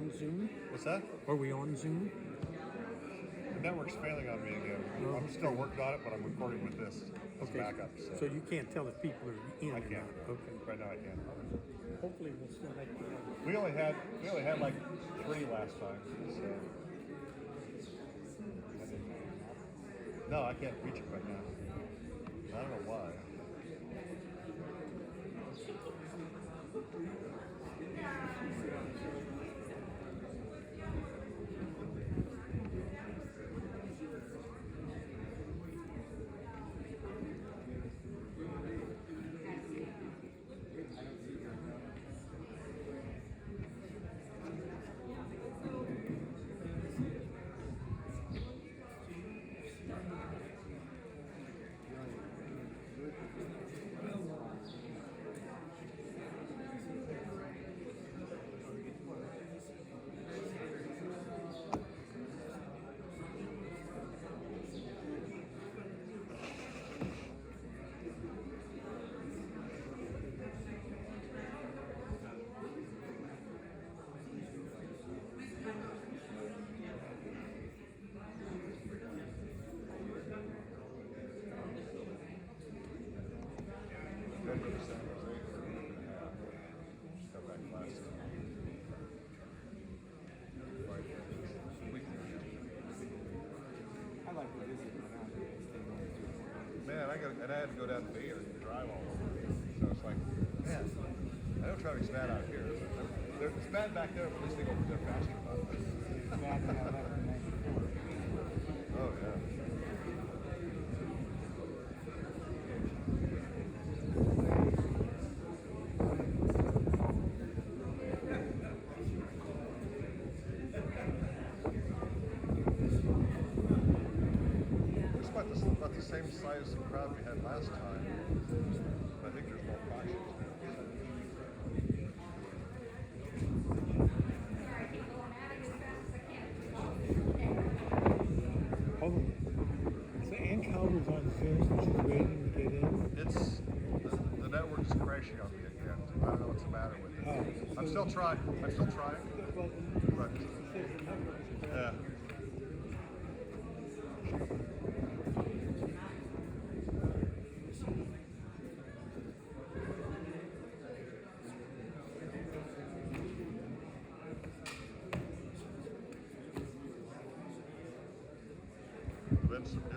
on Zoom? What's that? Are we on Zoom? The network's failing on me again. I'm still working on it, but I'm recording with this as backup. So you can't tell if people are in I or can't. not. Okay. Right now I can't. Hopefully we'll still make it. We only had like 3 last time. So. No, I can't reach it right now. I don't know why. Man, I had to go down to Baylor and drive all over. So it's like, man, I know traffic's bad out here. It's bad back there, but at least they go there faster. Oh, yeah. About the same size of crowd we had last time. But I think there's more cautions now. So Ann Calver's on Zoom, she's waiting to get in. It's the network's crashing on me again. I don't know what's the matter with it. I'm still trying. But yeah.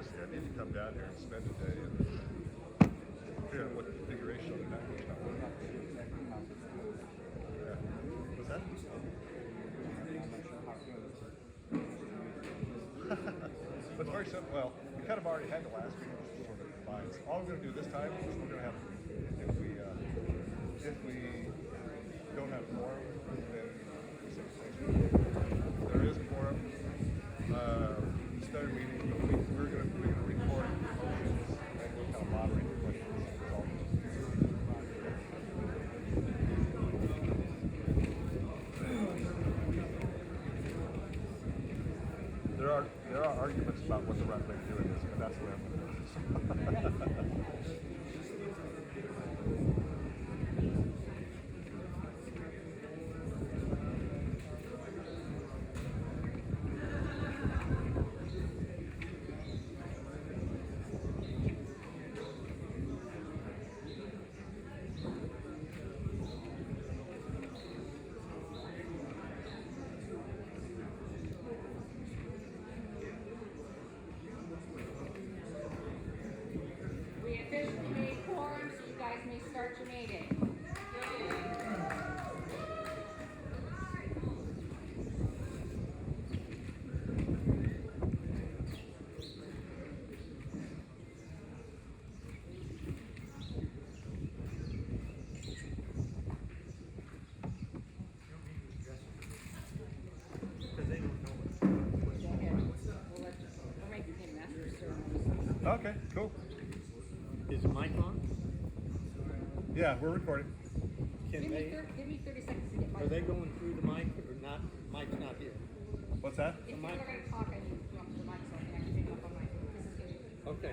I need to come down here and spend a day and figure out what configuration of the network's not working. Yeah. What's that? But it's very simple. Well, we kind of already had the last week, which was sort of combined. So all we're going to do this time is we're going to have, if we don't have quorum, then there is a quorum. Instead of meeting, we're going to record motions and we'll kind of moderate the questions. There are arguments about what the right way to do it is, but that's the way I'm going to do it. Start your meeting. Okay, cool. Is the mic on? Yeah, we're recording. Give me 30 seconds to get my. Are they going through the mic or not? Mic's not here. What's that? If people are going to talk, I need to drop the mic so I can actually pick it up on my. This is good. Okay.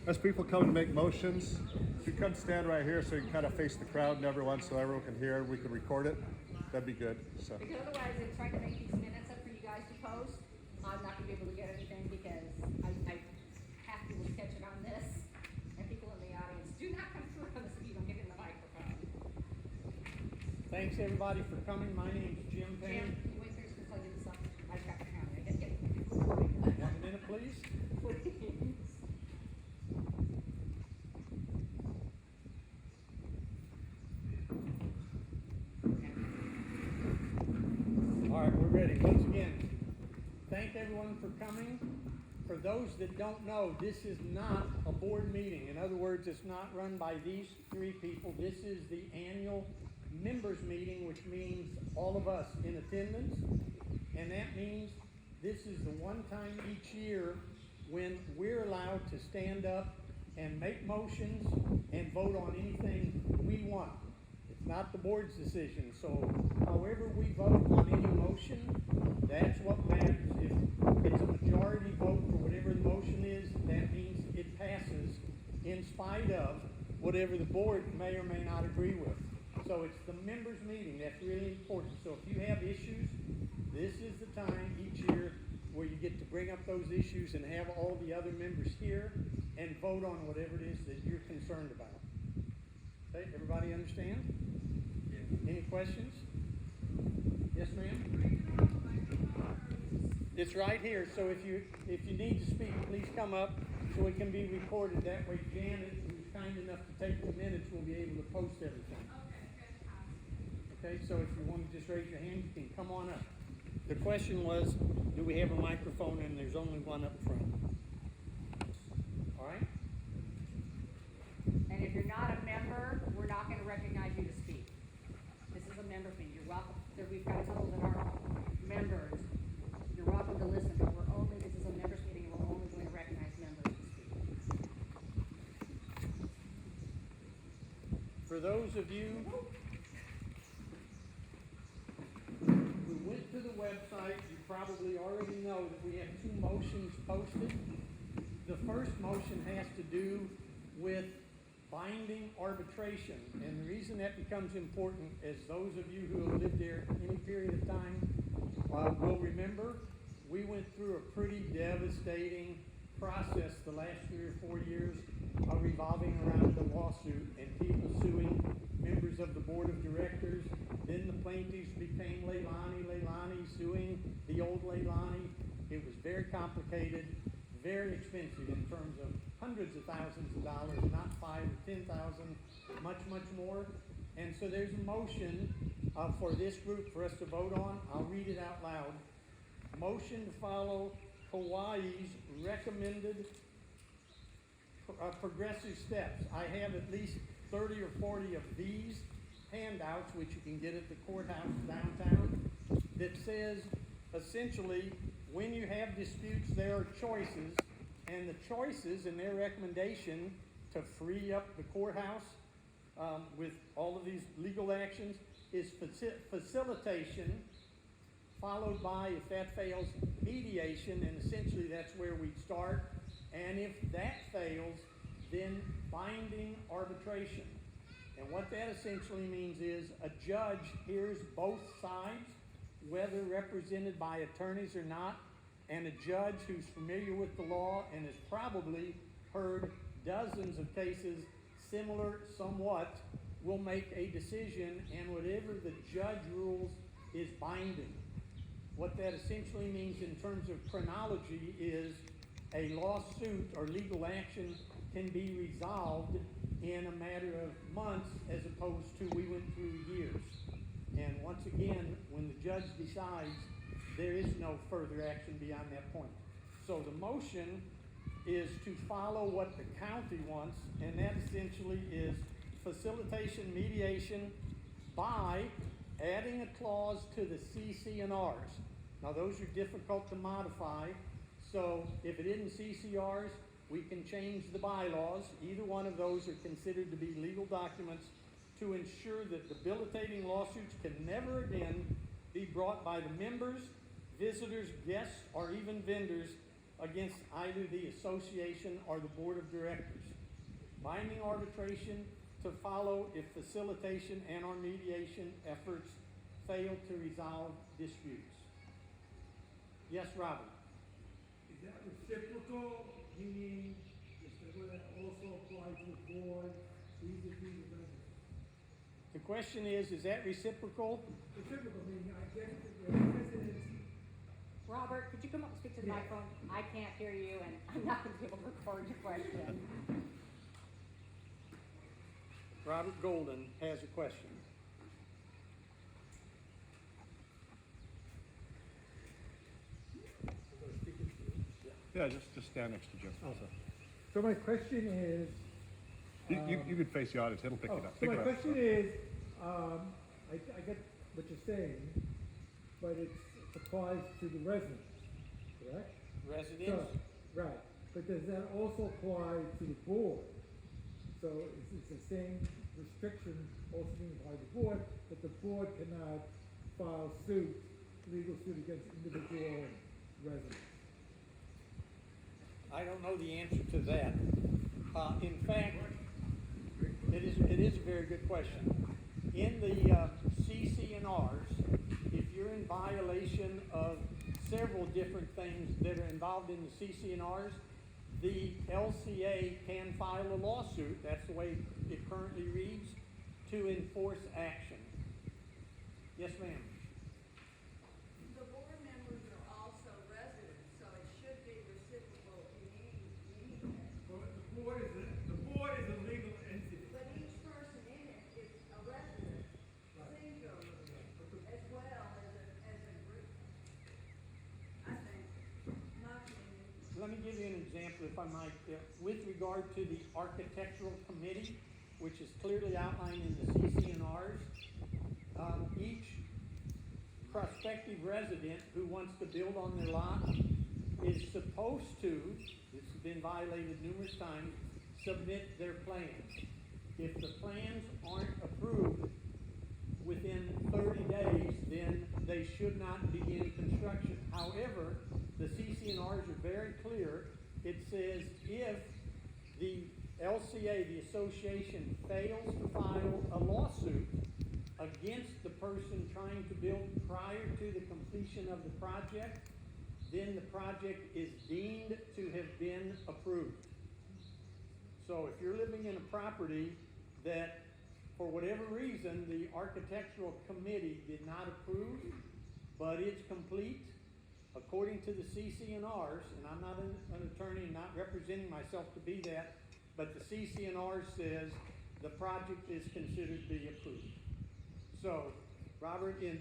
As people come to make motions, if you come stand right here so you can kind of face the crowd and everyone so everyone can hear, we can record it. That'd be good, so. Because otherwise, they're trying to make these minutes up for you guys to post. I'm not gonna be able to get anything because I have people catching on this. And people in the audience, do not come through on the speed, I'm getting the microphone. Thanks everybody for coming. My name's Jim Jim, Payne. can you wait there until I do the something? I've got the counter, I gotta get the recording. 1 minute, please. Please. All right, we're ready. Once again, thank everyone for coming. For those that don't know, this is not a board meeting. In other words, it's not run by these three people. This is the annual members meeting, which means all of us in attendance. And that means this is the one time each year when we're allowed to stand up and make motions and vote on anything we want. It's not the board's decision. So however we vote on any motion, that's what matters. If it's a majority vote for whatever the motion is, that means it passes in spite of whatever the board may or may not agree with. So it's the members meeting. That's really important. So if you have issues, this is the time each year where you get to bring up those issues and have all the other members here and vote on whatever it is that you're concerned about. Okay, everybody understand? Any questions? Yes, ma'am? It's right here, so if you need to speak, please come up so it can be recorded. That way Janet, who's kind enough to take the minutes, will be able to post everything. Okay, so if you want to just raise your hand, you can come on up. The question was, do we have a microphone? And there's only one up front. All right? And if you're not a member, we're not gonna recognize you to speak. This is a member fee, you're welcome, so we've got those that are members, you're welcome to listen, but this is a members meeting, and we're only going to recognize members to speak. For those of you who went to the website, you probably already know that we have two motions posted. The first motion has to do with binding arbitration. And the reason that becomes important is those of you who have lived there any period of time will remember we went through a pretty devastating process the last 3 or 4 years revolving around the lawsuit and people suing members of the board of directors. Then the plaintiffs became Leilani suing the old Leilani. It was very complicated, very expensive in terms of hundreds of thousands of dollars, not 5 or 10,000, much more. And so there's a motion for this group for us to vote on. I'll read it out loud. Motion to follow Hawaii's recommended progressive steps. I have at least 30 or 40 of these handouts, which you can get at the courthouse downtown, that says essentially when you have disputes, there are choices, and the choices in their recommendation to free up the courthouse with all of these legal actions is facilitation, followed by, if that fails, mediation, and essentially that's where we'd start. And if that fails, then binding arbitration. And what that essentially means is a judge hears both sides, whether represented by attorneys or not, and a judge who's familiar with the law and has probably heard dozens of cases similar somewhat will make a decision, and whatever the judge rules is binding. What that essentially means in terms of chronology is a lawsuit or legal action can be resolved in a matter of months as opposed to we went through years. And once again, when the judge decides, there is no further action beyond that point. So the motion is to follow what the county wants, and that essentially is facilitation, mediation by adding a clause to the CC&Rs. Now those are difficult to modify, so if it isn't CCRs, we can change the bylaws. Either one of those are considered to be legal documents to ensure that debilitating lawsuits can never again be brought by the members, visitors, guests, or even vendors against either the association or the board of directors. Binding arbitration to follow if facilitation and or mediation efforts fail to resolve disputes. Yes, Robert? Is that reciprocal, meaning is that will that also apply to the board, these are the residents? The question is that reciprocal? Reciprocal, meaning I guess that the residents, Robert, could you come up and speak to the Yeah. microphone? I can't hear you, and I'm not gonna be able to record your question. Robert Golden has a question. Yeah, just stand next to Jim. so my question is, You can face the audience, it'll pick it up. so Pick my it up. question is, I get what you're saying, but it applies to the residents, correct? Residents? So, right, but does that also apply to the board? So it's the same restriction also being applied to the board, that the board cannot file legal suit against individual residents? I don't know the answer to that. In fact, it is a very good question. In the CC&Rs, if you're in violation of several different things that are involved in the CC&Rs, the LCA can file a lawsuit, that's the way it currently reads, to enforce action. Yes, ma'am? The board members are also residents, so it should be reciprocal in any way. Well, the board is a legal entity. But each person in it is a resident, singular, as well as a group. I think, my opinion. Let me give you an example, if I might. With regard to the architectural committee, which is clearly outlined in the CC&Rs, each prospective resident who wants to build on their lot is supposed to, this has been violated numerous times, submit their plans. If the plans aren't approved within 30 days, then they should not begin construction. However, the CC&Rs are very clear. It says if the LCA, the association, fails to file a lawsuit against the person trying to build prior to the completion of the project, then the project is deemed to have been approved. So if you're living in a property that, for whatever reason, the architectural committee did not approve, but it's complete, according to the CC&Rs, and I'm not an attorney, not representing myself to be that, but the CC&R says the project is considered to be approved. So, Robert, in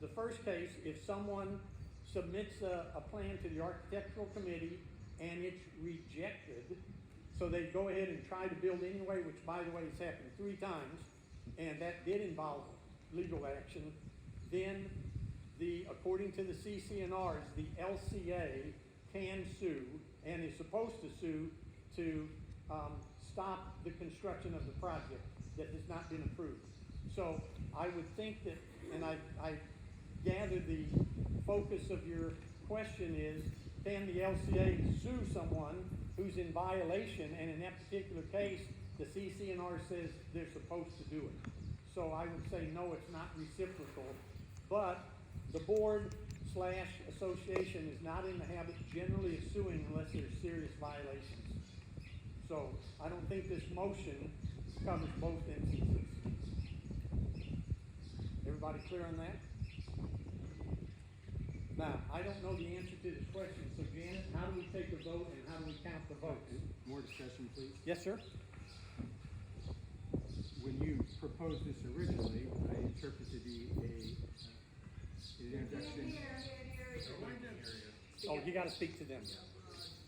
the first case, if someone submits a plan to the architectural committee and it's rejected, so they go ahead and try to build anyway, which by the way has happened 3 times, and that did involve legal action, then according to the CC&Rs, the LCA can sue and is supposed to sue to stop the construction of the project that has not been approved. So I would think that, and I gather the focus of your question is, can the LCA sue someone who's in violation, and in that particular case, the CC&R says they're supposed to do it. So I would say no, it's not reciprocal, but the board/association is not in the habit generally of suing unless there's serious violations. So I don't think this motion covers both instances. Everybody clear on that? Now, I don't know the answer to this question, so Janet, how do we take a vote and how do we count the votes? More discussion, please. Yes, sir? When you proposed this originally, I interpreted an introduction Oh, you gotta speak to them.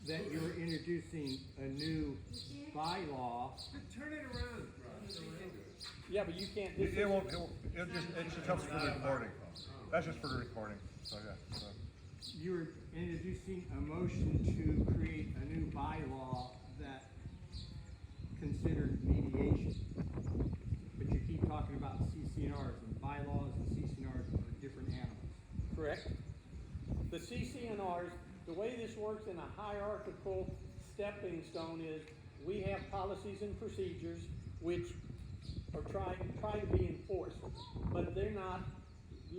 that you were introducing a new bylaw. Turn it around. Yeah, but you can't. It just helps for the recording. That's just for the recording, so yeah. So. You were introducing a motion to create a new bylaw that considered mediation. But you keep talking about CC&Rs, and bylaws and CC&Rs are different animals. Correct. The CC&Rs, the way this works in a hierarchical stepping stone is we have policies and procedures which are try to be enforced, but they're not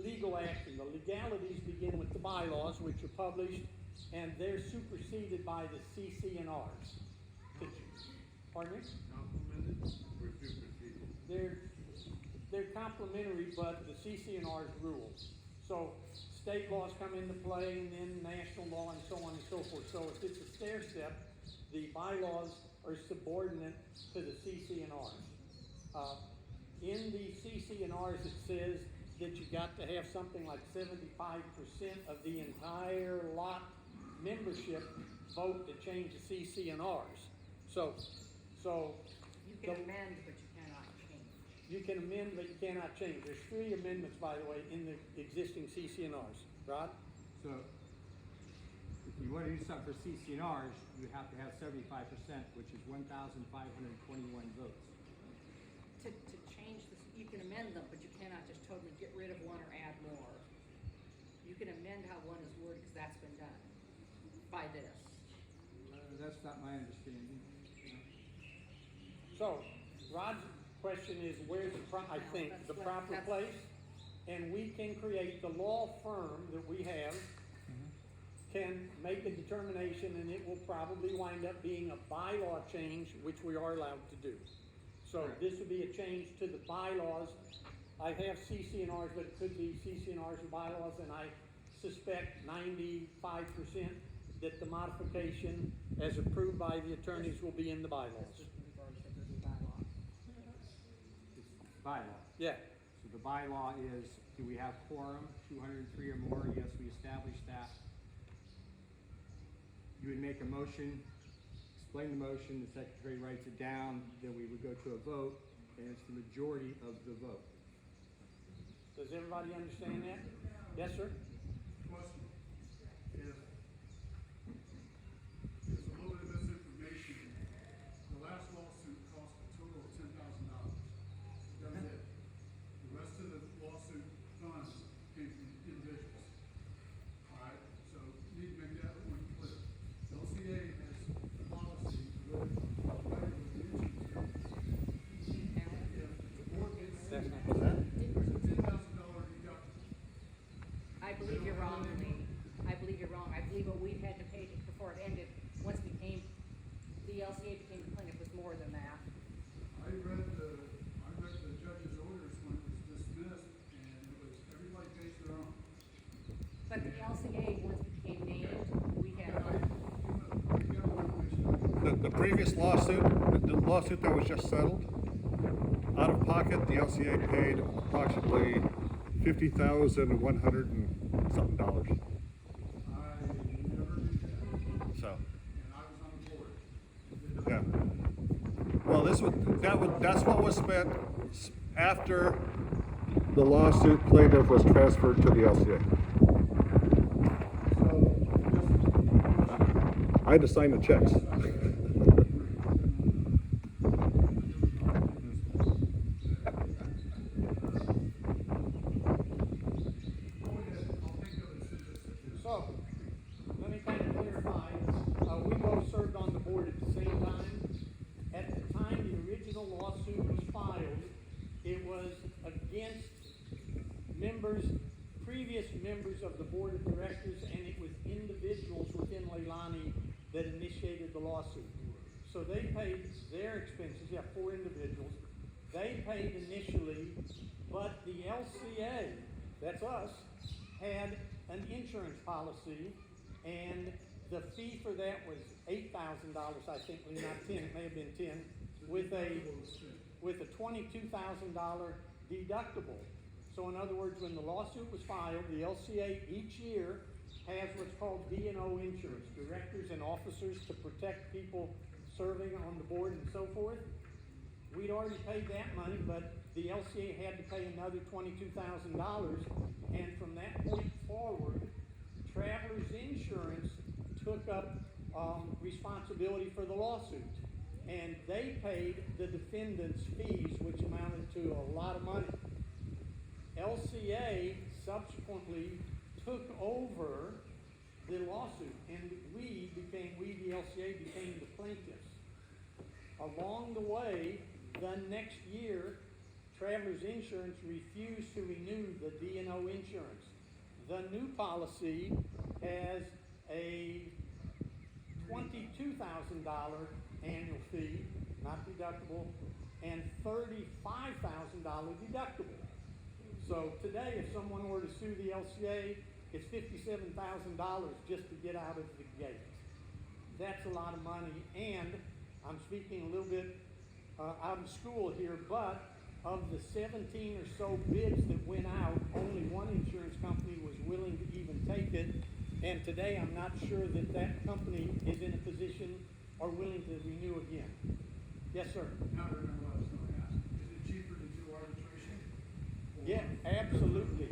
legal action. The legalities begin with the bylaws, which are published, and they're superseded by the CCNRs. Pardon me? They're complementary, but the CCNRs rule. So state laws come into play, and then national law, and so on and so forth. So if it's a stair step, the bylaws are subordinate to the CCNRs. In the CCNRs, it says that you got to have something like 75% of the entire lot membership vote to change the CCNRs. So You can amend, but you cannot change. you can amend, but you cannot change. There's 3 amendments, by the way, in the existing CCNRs. Rod? So, if you want to do something for CCNRs, you have to have 75%, which is 1,521 votes. To change this, you can amend them, but you cannot just totally get rid of one or add more. You can amend how one is worded, because that's been done by this. That's not my understanding. So, Rod's question is, where's I think, the proper place? And we can create, the law firm that we have can make a determination, and it will probably wind up being a bylaw change, which we are allowed to do. So this would be a change to the bylaws. I have CCNRs, but it could be CCNRs and bylaws, and I suspect 95% that the modification, as approved by the attorneys, will be in the bylaws. We've already said there's a bylaw. It's bylaw. Yeah. So the bylaw is, do we have quorum, 203 or more? Yes, we established that. You would make a motion, explain the motion, the secretary writes it down, then we would go to a vote, and it's the majority of the vote. Does everybody understand that? Yes, sir? Question. If there's a little bit of misinformation, the last lawsuit cost a total of $10,000. That was it. The rest of the lawsuit funds came from individuals. All right, so you need to make that point clear. The LCA has a policy with the if the board gets sued, there's a $10,000 deductible. I believe you're wrong, Lee. I believe you're wrong. I believe what we've had to pay before it ended, once it became, the LCA became the plaintiff, was more than that. I read the judge's orders when it was dismissed, and it was, everybody pays their own. But the LCA, once it became named, we had, The previous lawsuit, the lawsuit that was just settled, out of pocket, the LCA paid approximately $50,100 and something dollars. I never knew that, So, and I was on the board. yeah. Well, that's what was spent after the lawsuit plaintiff was transferred to the LCA. I had to sign the checks. So, let me kind of clarify, we both served on the board at the same time. At the time the original lawsuit was filed, it was against previous members of the board of directors, and it was individuals within Leilani that initiated the lawsuit. So they paid their expenses, 4 individuals. They paid initially, but the LCA, that's us, had an insurance policy, and the fee for that was $8,000, I think, not 10, it may have been 10, with a $22,000 deductible. So in other words, when the lawsuit was filed, the LCA each year has what's called D&O insurance, directors and officers to protect people serving on the board and so forth. We'd already paid that money, but the LCA had to pay another $22,000, and from that point forward, Travelers Insurance took up responsibility for the lawsuit, and they paid the defendant's fees, which amounted to a lot of money. LCA subsequently took over the lawsuit, and we, the LCA, became the plaintiffs. Along the way, the next year, Travelers Insurance refused to renew the D&O insurance. The new policy has a $22,000 annual fee, not deductible, and $35,000 deductible. So today, if someone were to sue the LCA, it's $57,000 just to get out of the gate. That's a lot of money, and I'm speaking a little bit out of school here, but of the 17 or so bids that went out, only one insurance company was willing to even take it. And today, I'm not sure that that company is in a position or willing to renew again. Yes, sir. Now I remember what I was gonna ask. Is it cheaper to do arbitration? Or Yeah, absolutely.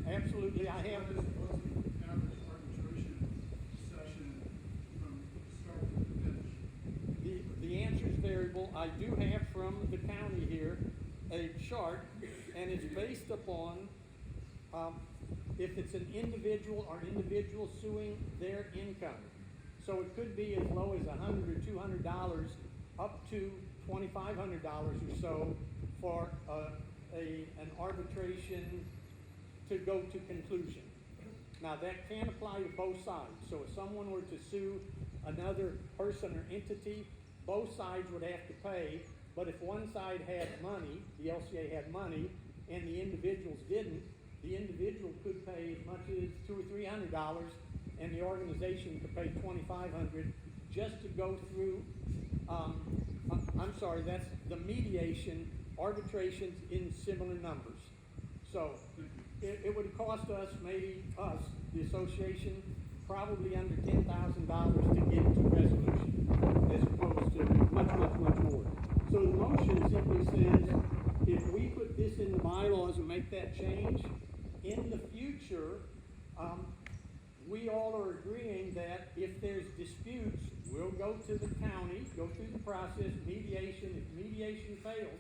Absolutely. I have. What is the average arbitration session from start to finish? The answer is variable. I do have from the county here a chart, and it's based upon if it's an individual or individual suing their income. So it could be as low as $100 or $200 up to $2,500 or so for an arbitration to go to conclusion. Now that can apply to both sides. So if someone were to sue another person or entity, both sides would have to pay. But if one side had money, the LCA had money, and the individuals didn't, the individual could pay as much as $200 or $300, and the organization could pay $2,500 just to go through. I'm sorry, that's the mediation, arbitrations in similar numbers. So it would cost us, maybe us, the association, probably under $10,000 to get to resolution, as opposed to much more. So the motion simply says, if we put this in the bylaws and make that change, in the future, we all are agreeing that if there's disputes, we'll go to the county, go through the process, mediation. If mediation fails,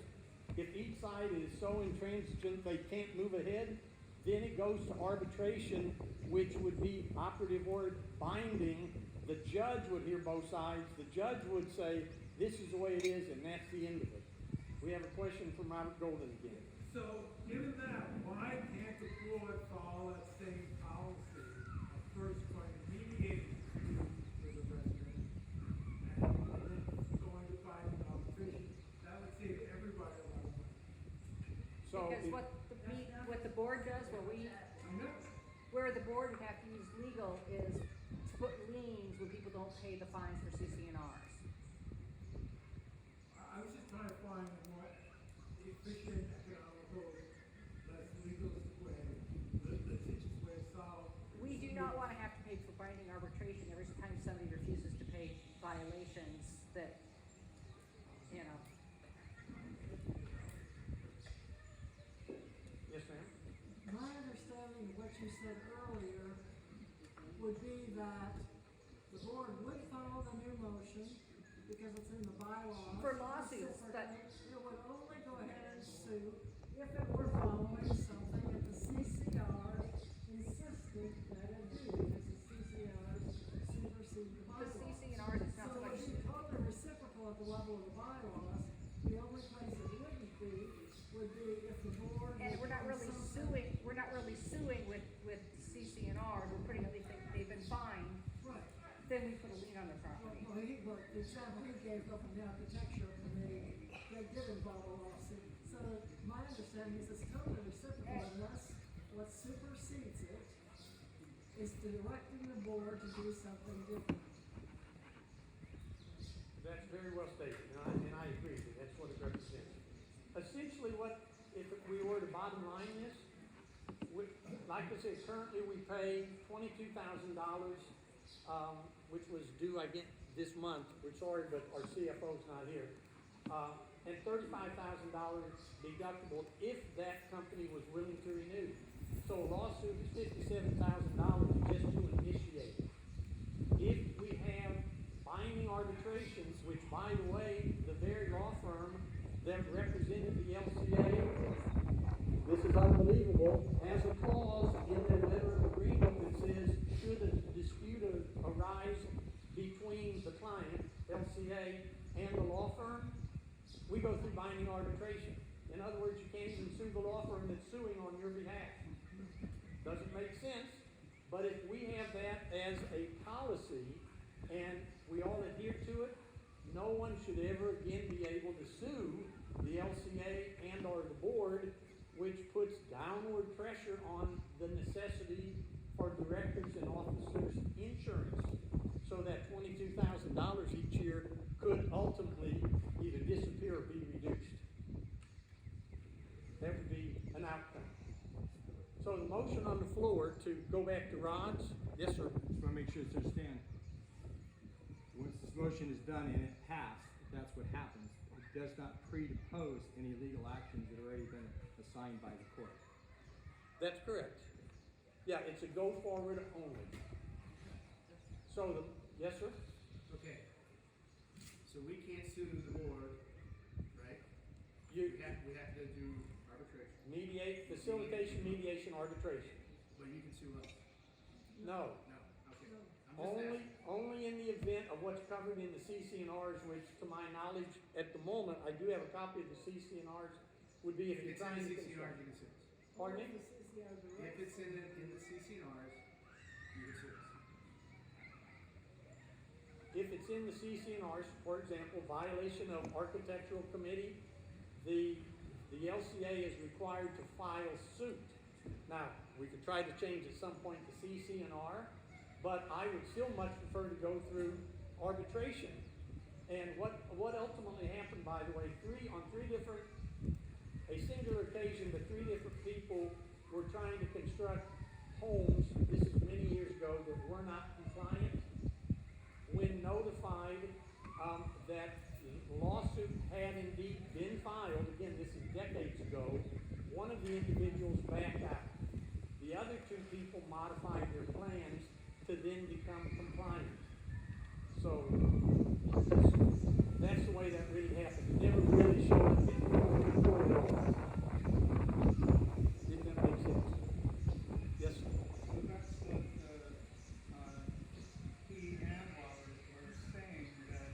if each side is so intransigent they can't move ahead, then it goes to arbitration, which would be operative word binding. The judge would hear both sides. The judge would say, this is the way it is, and that's the end of it. We have a question from Robert Golden again. So, given that, why can't the board follow that same policy of first going to mediate with the resident and then going to find an arbitration? That would save everybody a lot of money. So Because it- what the board does, where the board would have to use legal is to put liens when people don't pay the fines for CCNRs. I was just trying to find a more efficient, economical, less legal way, litigious way of solving. We do not want to have to pay for binding arbitration every time somebody refuses to pay violations that, you know. Yes, ma'am? My understanding of what you said earlier would be that the board would follow the new motion because it's in the bylaws. For lawsuits, but- It would only go ahead and sue if it were following something that the CCR insisted that it do, because the CCR supersede the The bylaws. CCNRs is not so So much. it would be totally reciprocal at the level of the bylaws. The only place it wouldn't be would be if the board. And would we're not do really something- suing with CCNRs, we're putting, they've been fined, Right. then we put a lien on their property. Well, the example he gave up in the architecture committee, they did involve a lawsuit. So my understanding is it's totally reciprocal unless what supersedes it is directing the board to do something different. That's very well stated, and I agree that that's what it represents. Essentially, if we were to bottom line this, like I said, currently we pay $22,000, which was due, I get this month. We're sorry, but our CFO's not here. And $35,000 deductible if that company was willing to renew. So a lawsuit is $57,000 just to initiate it. If we have binding arbitrations, which, by the way, the very law firm that represented the LCA, this is unbelievable, has a clause in their letter of agreement that says, should a dispute arise between the client, LCA, and the law firm, we go through binding arbitration. In In other words, you can't even sue the law firm that's suing on your behalf. Doesn't make sense, but if we have that as a policy and we all adhere to it, no one should ever again be able to sue the LCA and or the board, which puts downward pressure on the necessity for directors and officers' insurance, so that $22,000 each year could ultimately either disappear or be reduced. That would be an outcome. So the motion on the floor to go back to Rod's, yes, sir. Just want to make sure it's understand. Once this motion is done and it passed, if that's what happens, it does not predispose any legal actions that have already been assigned by the court. That's correct. Yeah, it's a go forward only. So yes, sir? Okay, so we can't sue the board, right? You We have to do arbitration, facilitation, mediation, arbitration. but you can sue us. No. No, okay. I'm just asking. Only in the event of what's covered in the CC&Rs, which to my knowledge, at the moment, I do have a copy of the CC&Rs, would be if If you're it's in trying the to CCNRs, construct. you can sue us. Pardon me? This is the other If it's in the CCNRs, you can sue us. If it's in the CC&Rs, for example, violation of architectural committee, the LCA is required to file suit. Now, we could try to change at some point the CC&R, but I would still much prefer to go through arbitration. And what ultimately happened, by the way, a singular occasion, but 3 different people were trying to construct homes, this is many years ago, that were not compliant. When notified that the lawsuit had indeed been filed, again, this is decades ago, one of the individuals backed out. The other 2 people modified their plans to then become compliant. So that's the way that really happened. It never really showed up in the court at all. Didn't that make sense? Yes, sir. So that's what, he and Waller were saying, that,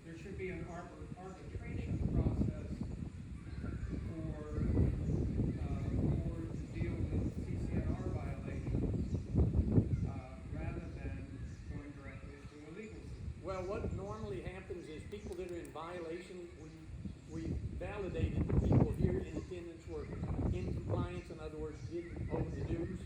there should be an arbitration process for, board to deal with CCNR violations, rather than going directly to a legal suit. Well, what normally happens is people that are in violation, we validated the people here in attendance were in compliance, in other words, didn't owe the dues.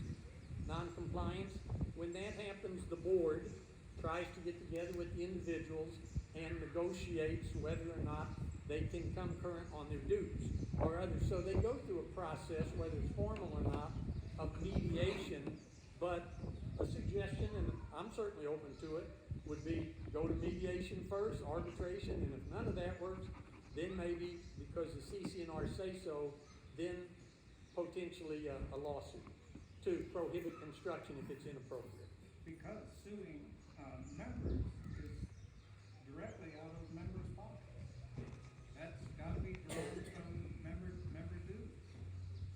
Non-compliance, when that happens, the board tries to get together with the individuals and negotiates whether or not they can come current on their dues or others. So they go through a process, whether it's formal or not, of mediation, but a suggestion, and I'm certainly open to it, would be go to mediation first, arbitration, and if none of that works, then maybe, because the CC&R say so, then potentially a lawsuit to prohibit construction if it's inappropriate. Because suing, members is directly out of members' pockets. That's gotta be drawn from member dues.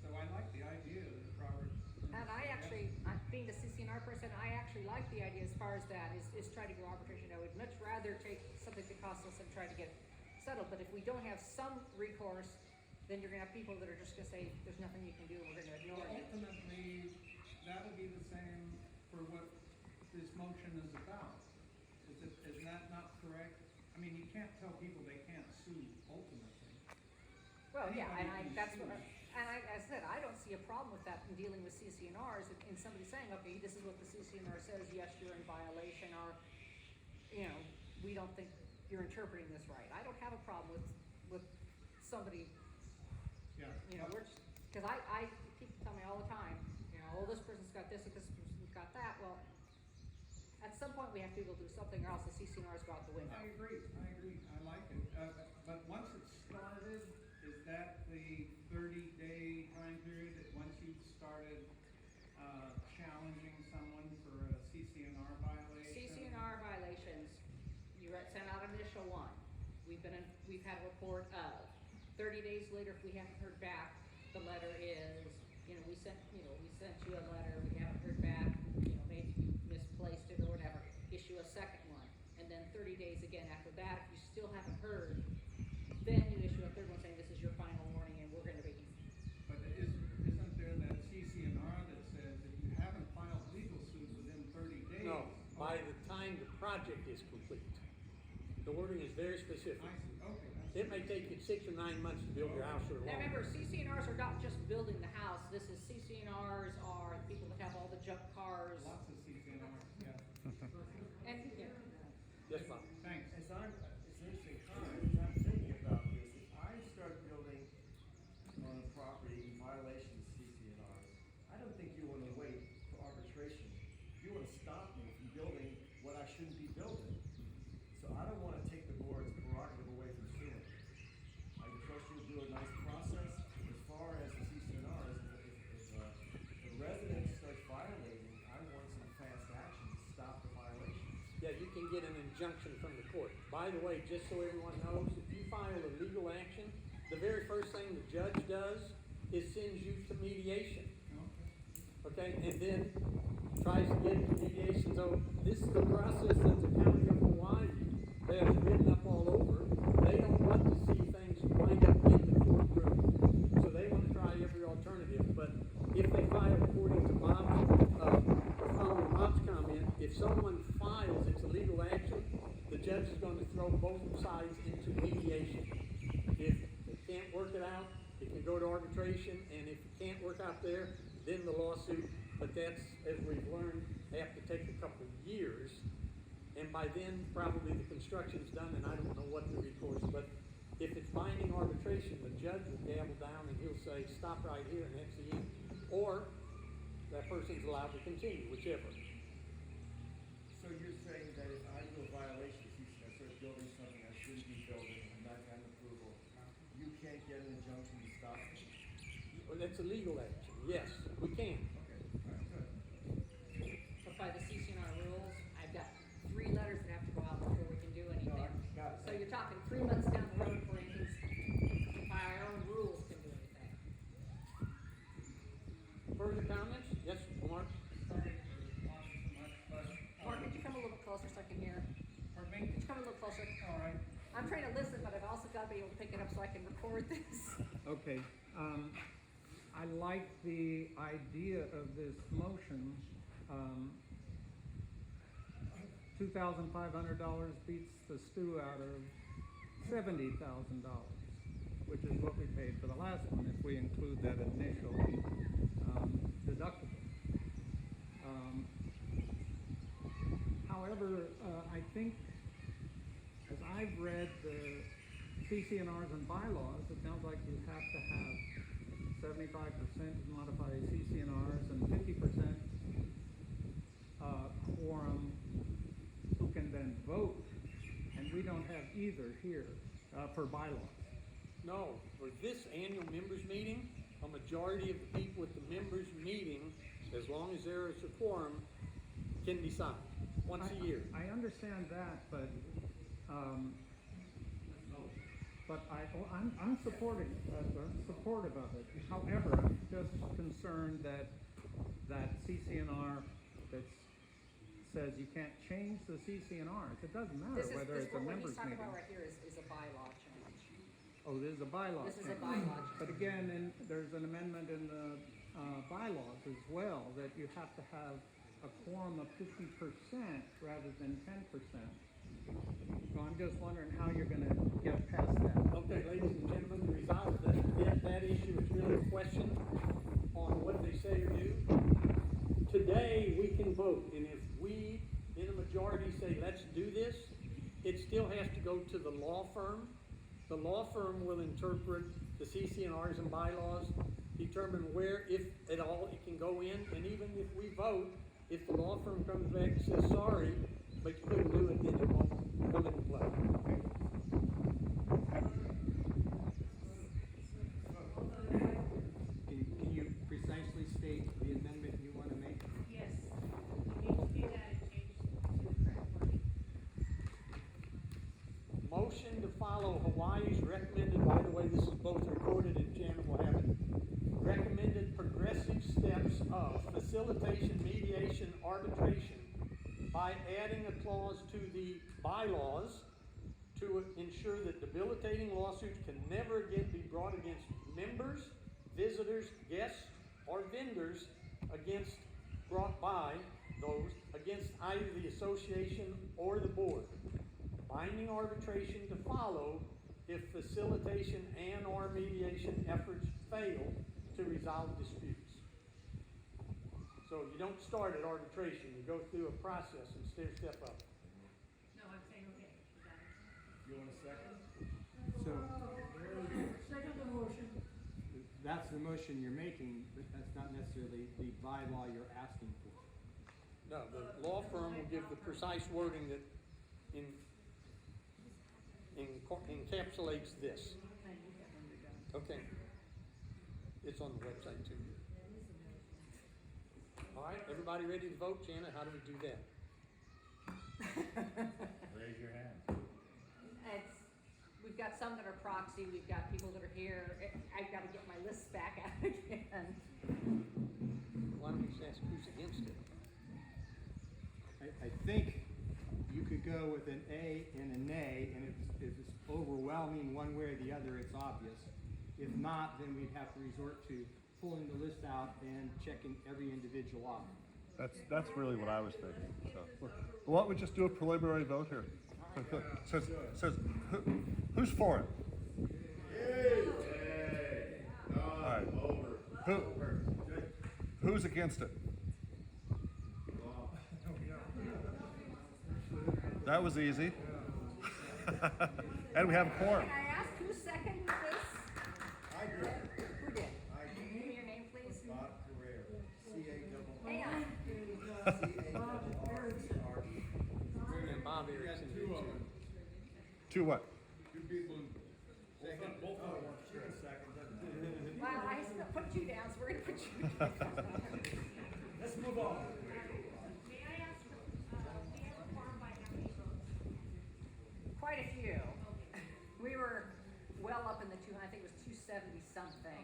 So I like the idea that Robert. And I actually, being the CCNR person, I actually like the idea as far as that, is try to go arbitration. I would much rather take something that costs us and try to get settled, but if we don't have some recourse, then you're gonna have people that are just gonna say, there's nothing you can do, and we're gonna ignore it. Ultimately, that'll be the same for what this motion is about. Is that not correct? I mean, you can't tell people they can't sue ultimately. Well, yeah, and Anybody can that's sue. what, and I said, I don't see a problem with that in dealing with CCNRs, and somebody saying, okay, this is what the CCNR says, yes, you're in violation, or, you know, we don't think you're interpreting this right. I don't have a problem with somebody, Yeah. you know, we're just, cause I, people tell me all the time, you know, oh, this person's got this, and this person's got that, well, at some point we have to go do something, or else the CCNRs go out the window. I agree, I like it, but once it's started, is that the 30-day time period that once you've started, challenging someone for a CCNR violation? CCNR violations, send out an initial one, we've had a report of, 30 days later, if we haven't heard back, the letter is, we sent you a letter, we haven't heard back, maybe you misplaced it or whatever, issue a second one, and then 30 days again after that, if you still haven't heard, then you issue a third one saying this is your final warning and we're gonna be. But isn't there that CCNR that says if you haven't filed legal suit within 30 days? No, by the time the project is complete. The wording is very specific. I see, okay. It may take you 6 or 9 months to build your house or Now longer. remember, CCNRs are not just building the house, this is CCNRs are the people that have all the junk cars. Lots of CCNRs, yeah. And, yeah. Yes, Bob. Thanks. It's an interesting comment, as I'm thinking about this, if I start building on a property in violation of CCNRs, I don't think you wanna wait for arbitration. You wanna stop me from building what I shouldn't be building. So I don't wanna take the board's prerogative away from suing. I trust you to do a nice process. As far as the CCNRs, if the resident starts violating, I want some fast action to stop the violation. Yeah, you can get an injunction from the court. By the way, just so everyone knows, if you file a legal action, the very first thing the judge does is sends you to mediation. Okay, and then tries to get the mediation. So this is the process that the county of Hawaii has written up all over. They don't want to see things wind up in the courtroom. So they want to try every alternative. But if they file according to Bob's comment, if someone files, it's a legal action, the judge is going to throw both sides into mediation. If they can't work it out, it can go to arbitration, and if it can't work out there, then the lawsuit. But that's, as we've learned, have to take a couple of years. And by then, probably the construction's done, and I don't know what the recourse, but if it's binding arbitration, the judge will gavel down and he'll say, stop right here, and that's the end. Or that person's allowed to continue, whichever. So you're saying that if I do a violation, I start building something I shouldn't be building, I'm not getting approval, you can't get an injunction to stop me? Well, that's a legal action, yes, we can. Okay, all right, good. But by the CCNR rules, I've got 3 letters that have to go out before we can do anything. No, I got it. So you're talking 3 months down the road before you can, by our own rules, can do anything. Further comments? Yes, Mark? Sorry for talking so much, but. Mark, could you come a little closer so I can hear? Pardon me? Could you come a little closer? All right. I'm trying to listen, but I've also got to be able to pick it up so I can record this. Okay, I like the idea of this motion. $2,500 beats the stew out of $70,000, which is what we paid for the last one, if we include that initial deductible. However, I think, as I've read the CCNRs and bylaws, it sounds like you have to have 75% modified CCNRs and 50% quorum who can then vote, and we don't have either here for bylaws. No, for this annual members meeting, a majority of the people at the members meeting, as long as there is a quorum, can decide once a year. I understand that, but I'm supportive of it. However, I'm just concerned that CCNR that says you can't change the CCNRs. It doesn't matter whether it's a What members he's talking meeting. about right here is a bylaw change. Oh, there's a bylaw This is a change. bylaw change. But again, there's an amendment in the bylaws as well, that you have to have a quorum of 50% rather than 10%. So I'm just wondering how you're gonna get past that. Okay, ladies and gentlemen, to resolve that issue is really a question on what they say or do. Today, we can vote, and if we, in a majority, say, let's do this, it still has to go to the law firm. The law firm will interpret the CCNRs and bylaws, determine where, if at all, it can go in, and even if we vote, if the law firm comes back and says, sorry, but you couldn't do it, then it won't come into play. Can you precisely state the amendment you want to make? Yes, you need to do that and change to the correct wording. Motion to follow Hawaii's recommended, by the way, this is both recorded and Janet will have it, recommended progressive steps of facilitation, mediation, arbitration by adding a clause to the bylaws to ensure that debilitating lawsuits can never again be brought against members, visitors, guests, or vendors brought by those against either the association or the board. Binding arbitration to follow if facilitation and or mediation efforts fail to resolve disputes. So you don't start at arbitration, you go through a process and step up. No, I'm saying, okay, you got it. You want a second? So Second the motion. that's the motion you're making, but that's not necessarily the bylaw you're asking for. No, the law firm will give the precise wording that encapsulates this. Okay. It's on the website too. All right, everybody ready to vote? Jana, how do we do that? Raise your hand. We've got some that are proxy, we've got people that are here. I've got to get my lists back out again. Why don't we just ask who's against it? I think you could go with an A and a nay, and if it's overwhelming one way or the other, it's obvious. If not, then we'd have to resort to pulling the list out and checking every individual off. That's really what I was thinking. So, why don't we just do a preliminary vote here? Says who's for it? All right. Who's against it? That was easy. And we have a quorum. Can I ask who seconded this? I did. Who did? I Give me your name, please. Bob Carrera, C-A-double-R. Hang on. And Bob Erickson did too. To what? Well, I still put you down, so we're gonna put you down. Let's move on. May I ask, we have a farm by how many votes? Quite a few. We were well up in the I think it was 270 something.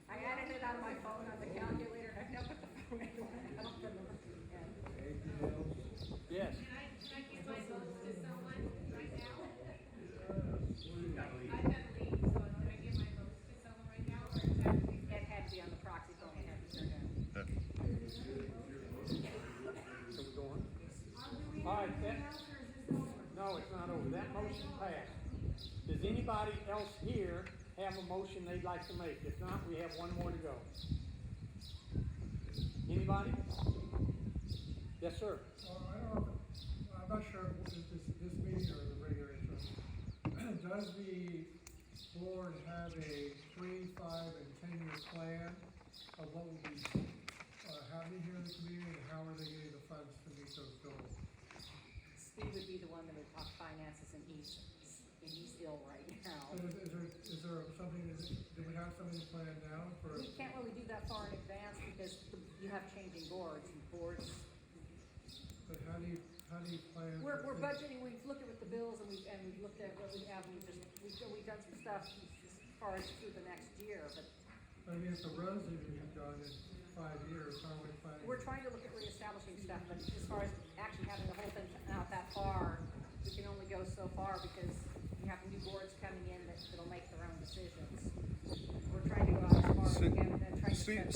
I added it on my phone on the calculator, and I never put the phone anywhere. I don't remember the end. Yes. Can I give my votes to someone right now? I've got to leave, so can I give my votes to someone right now, or does that have to be? It had to be on the proxy phone, it had to be turned in. So we go on? All right, no, it's not over. That motion passed. Does anybody else here have a motion they'd like to make? If not, we have one more to go. Anybody? Yes, sir. I'm not sure if this meeting or the regular interim. Does the board have a 3, 5, and 10-year plan of what will be happening here in the community, and how are they getting the funds to meet those goals? Steve would be the one that would talk finances, and he's ill right now. So is there something, do we have something planned now for? We can't really do that far in advance because you have changing boards, and boards. But how do you plan? We're budgeting, we've looked at the bills, and we've looked at what we have, and we've done some stuff as far as through the next year, but I mean, if the roads that you've done in 5 years, how are we planning? we're trying to look at reestablishing stuff, but as far as actually having the whole thing out that far, we can only go so far because you have new boards coming in that'll make their own decisions. We're trying to go out as far as we can and try to set up.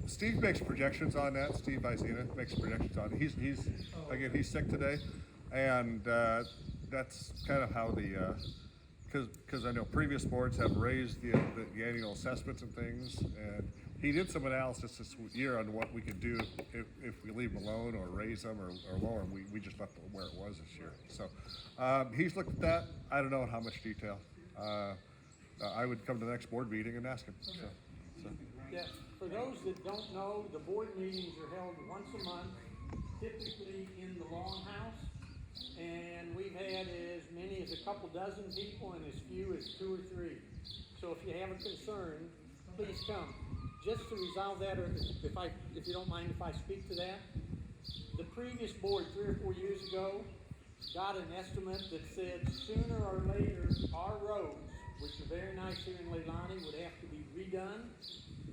Steve makes projections on that. Steve Izina makes projections on it. He's sick today, and that's kind of how the because I know previous boards have raised the annual assessments and things, and he did some analysis this year on what we could do if we leave them alone or raise them or lower them. We just left it where it was this year. So he's looked at that. I don't know in how much detail. I would come to the next board meeting and ask him. So. Yeah, for those that don't know, the board meetings are held once a month, typically in the Longhouse. And we've had as many as a couple dozen people and as few as 2 or 3. So if you have a concern, please come. Just to resolve that, or if you don't mind if I speak to that, the previous board 3 or 4 years ago got an estimate that said sooner or later our roads, which are very nice here in Leilani, would have to be redone,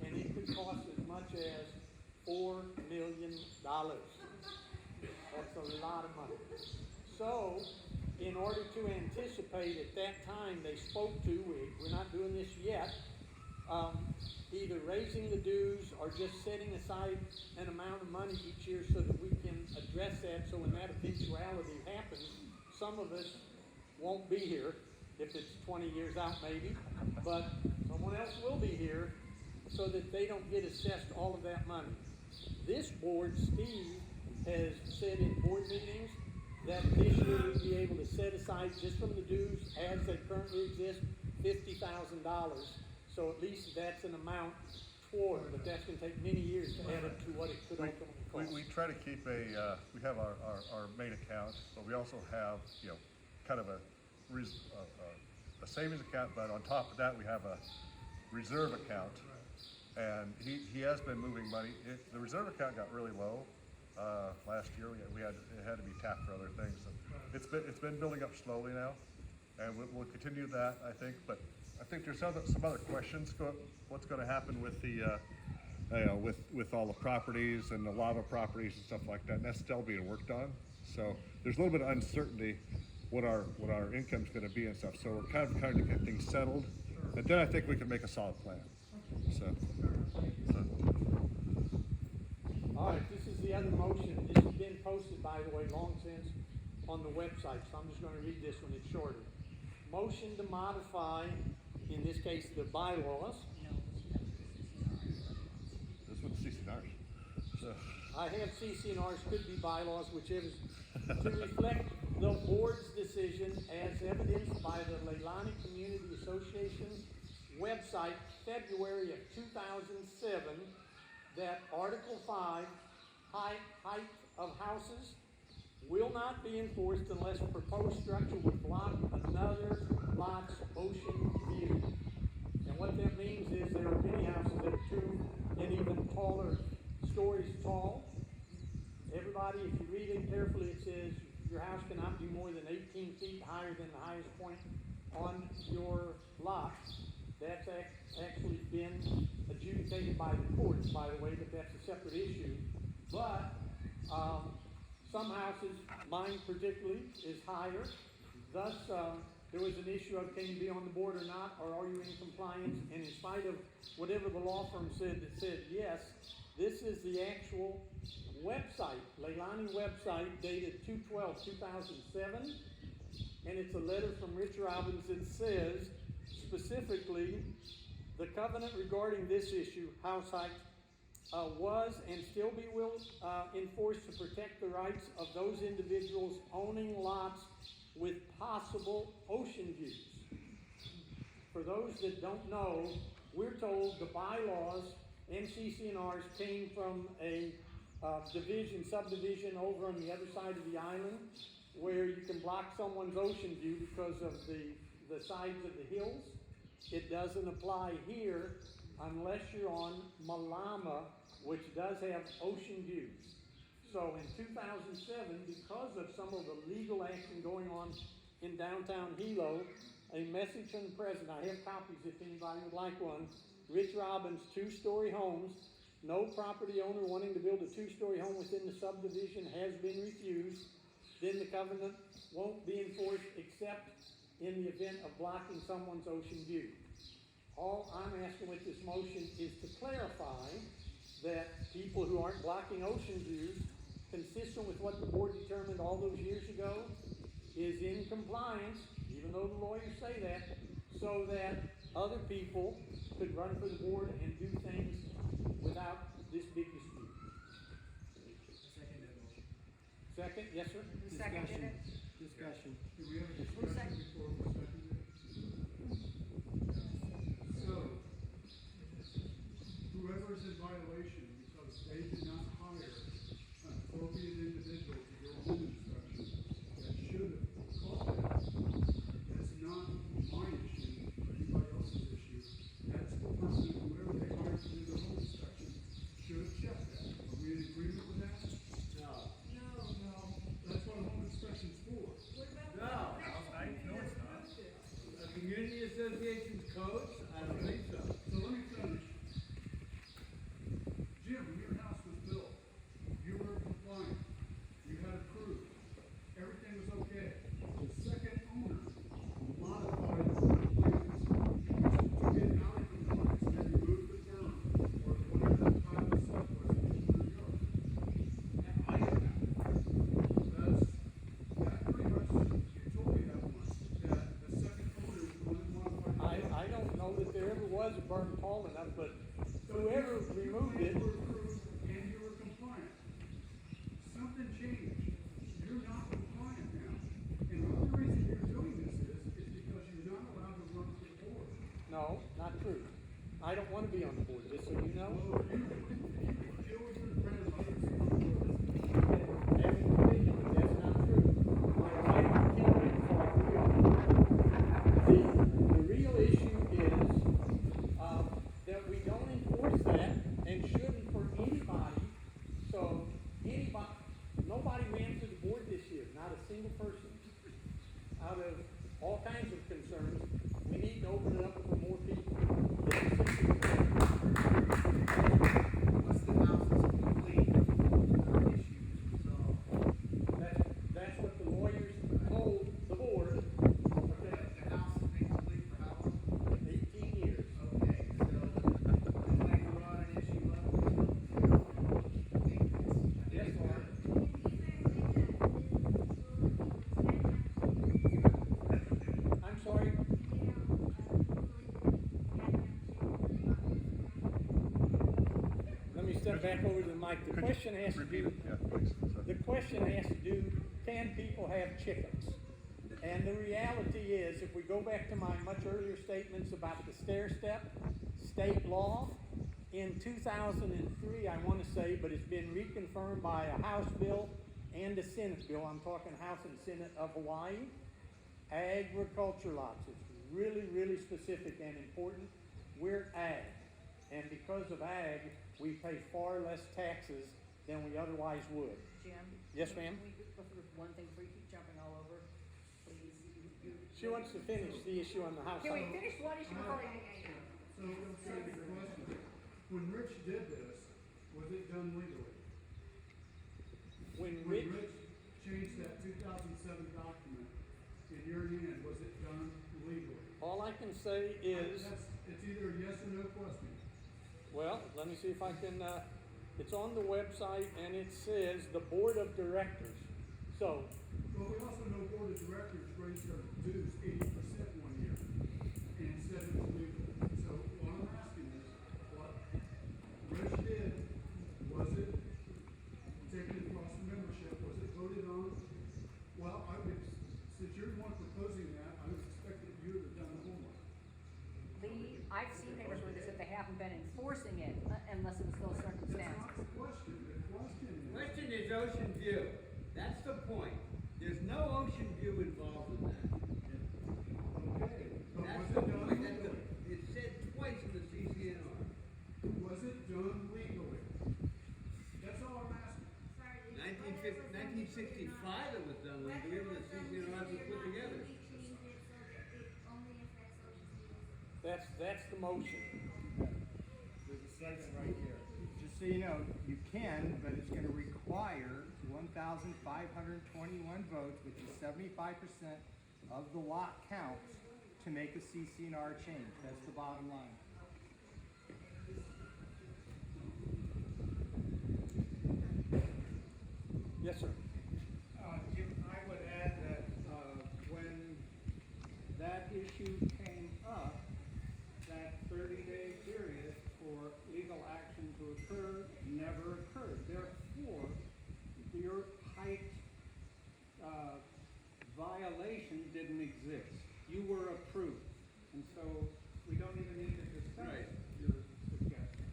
and it could cost as much as $4 million. That's a lot of money. So, in order to anticipate at that time, they spoke to, we're not doing this yet, either raising the dues or just setting aside an amount of money each year so that we can address that, so when that eventuality happens, some of us won't be here, if it's 20 years out maybe, but someone else will be here, so that they don't get assessed all of that money. This board, Steve, has said in board meetings that this year we'd be able to set aside, just from the dues as they currently exist, $50,000. So at least that's an amount toward, but that's gonna take many years to add up to what it could ultimately cost. We try to keep we have our main account, but we also have, kind of a savings account, but on top of that, we have a reserve account. And he has been moving money. The reserve account got really low last year. It had to be tapped for other things. So it's been building up slowly now, and we'll continue that, I think. But I think there's some other questions. What's going to happen with the with all the properties and the lava properties and stuff like that? And that's still being worked on. So there's a little bit of uncertainty what our income's going to be and stuff. So we're kind of trying to get things settled, and then I think we can make a solid plan. So. All right, this is the other motion. This has been posted, by the way, long since on the website, so I'm just gonna read this one, it's shorter. Motion to modify, in this case, the bylaws. This one's CCNRs. So. I have CCNRs, could be bylaws, whichever, to reflect the board's decision as evidenced by the Leilani Community Association's website, February of 2007, that Article 5, height of houses, will not be enforced unless a proposed structure would block another lot's ocean view. And what that means is there are many houses that are 2 and even taller stories tall. Everybody, if you read it carefully, it says your house cannot be more than 18 feet higher than the highest point on your lot. That's actually been adjudicated by the courts, by the way, but that's a separate issue. But some houses, mine particularly, is higher. Thus, there was an issue of can you be on the board or not, or are you in compliance? And in spite of whatever the law firm said that said yes, this is the actual website, Leilani website, dated 2/12/2007, and it's a letter from Rich Robbins that says, specifically, the covenant regarding this issue, house height, was and still will enforced to protect the rights of those individuals owning lots with possible ocean views. For those that don't know, we're told the bylaws and CCNRs came from a subdivision over on the other side of the island, where you can block someone's ocean view because of the sides of the hills. It doesn't apply here unless you're on Malama, which does have ocean views. So in 2007, because of some of the legal action going on in downtown Hilo, a message from the president, I have copies if anybody would like one, Rich Robbins, 2-story homes, no property owner wanting to build a 2-story home within the subdivision has been refused, then the covenant won't be enforced except in the event of blocking someone's ocean view. All I'm asking with this motion is to clarify that people who aren't blocking ocean views, consistent with what the board determined all those years ago, is in compliance, even though the lawyers say that, so that other people could run for the board and do things without this big dispute. Second that motion. Second, yes, sir? Who seconded it? Discussion. Do we have a Who discussion seconded? before we second it? So, whoever is in violation because they did not hire an appropriate individual to do a home inspection that should have caught that, that's not my issue or anybody else's issue. That's the person, whoever they hired to do the home inspection, should have checked that. Are we in agreement with that? No. No. That's what a home inspection's for. What about? No, no, it's not. Community associations codes? I don't think so. So let me finish. nobody ran to the board this year, not a single person. Out of all kinds of concerns, we need to open it up for more people. Once the house is complete, the issue is resolved. That's what the lawyers told the board, okay, The house has been complete for how long? 18 years. Okay, so, nobody brought an issue up until? Yes, Lord. I'm sorry. Let me step back over to the mic. The Could you question has to repeat do, it? Yeah, please. the question has to do, can people have chickens? And the reality is, if we go back to my much earlier statements about the stair step, state law, in 2003, I want to say, but it's been reconfirmed by a House bill and a Senate bill. I'm talking House and Senate of Hawaii. Agriculture lots. It's really, really specific and important. We're ag. And because of ag, we pay far less taxes than we otherwise would. Jim? Yes, ma'am? Can we go through one thing before you keep jumping all over, please? She wants to finish the issue on the house. Can we finish one issue before we? So, the question, when Rich did this, was it done legally? When When Rich, Rich changed that 2007 document in your hand, was it done legally? all I can say is, It's either a yes or no question. well, let me see if I can, it's on the website and it says the board of directors. So, Well, we also know board of directors raised their dues 80% one year and said it was legal. So what I'm asking is, what Rich did, was it taken across the membership, was it voted on? Well, since you're the one proposing that, I would expect that you would have done the homework. Lee, I've seen papers where they said they haven't been enforcing it unless it was those That's not circumstances. the question. The question is. Question is Ocean View. That's the point. There's no Ocean View involved in that. Okay, but That's was the it done point. That's legally? It's said twice in the CCNR. Was it done legally? That's all I'm asking. 1965 it was done legally when the CCNR was put together. that's the motion. There's a second right here. Just so you know, you can, but it's gonna require 1,521 votes, which is 75% of the lot count, to make a CCNR change. That's the bottom line. Yes, sir. Jim, I would add that, when that issue came up, that 30-day period for legal action to occur never occurred. Therefore, your height, violation didn't exist. You were approved. And so we don't even need to discuss Right. your suggestion.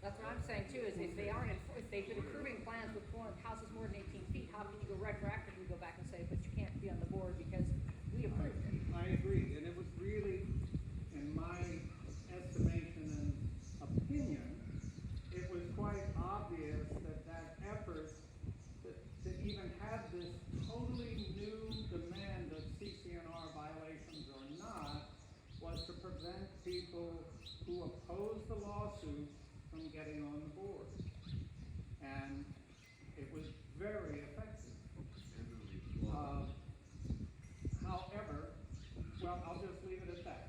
That's what I'm saying too, is if they aren't, if they've been approving plans with houses more than 18 feet, how can you go retroactively go back and say, but you can't be on the board because we approved it? I agree, and it was really, in my estimation and opinion, it was quite obvious that that effort to even have this totally new demand of CCNR violations or not, was to prevent people who oppose the lawsuit from getting on the board. And it was very effective. However, well, I'll just leave it at that.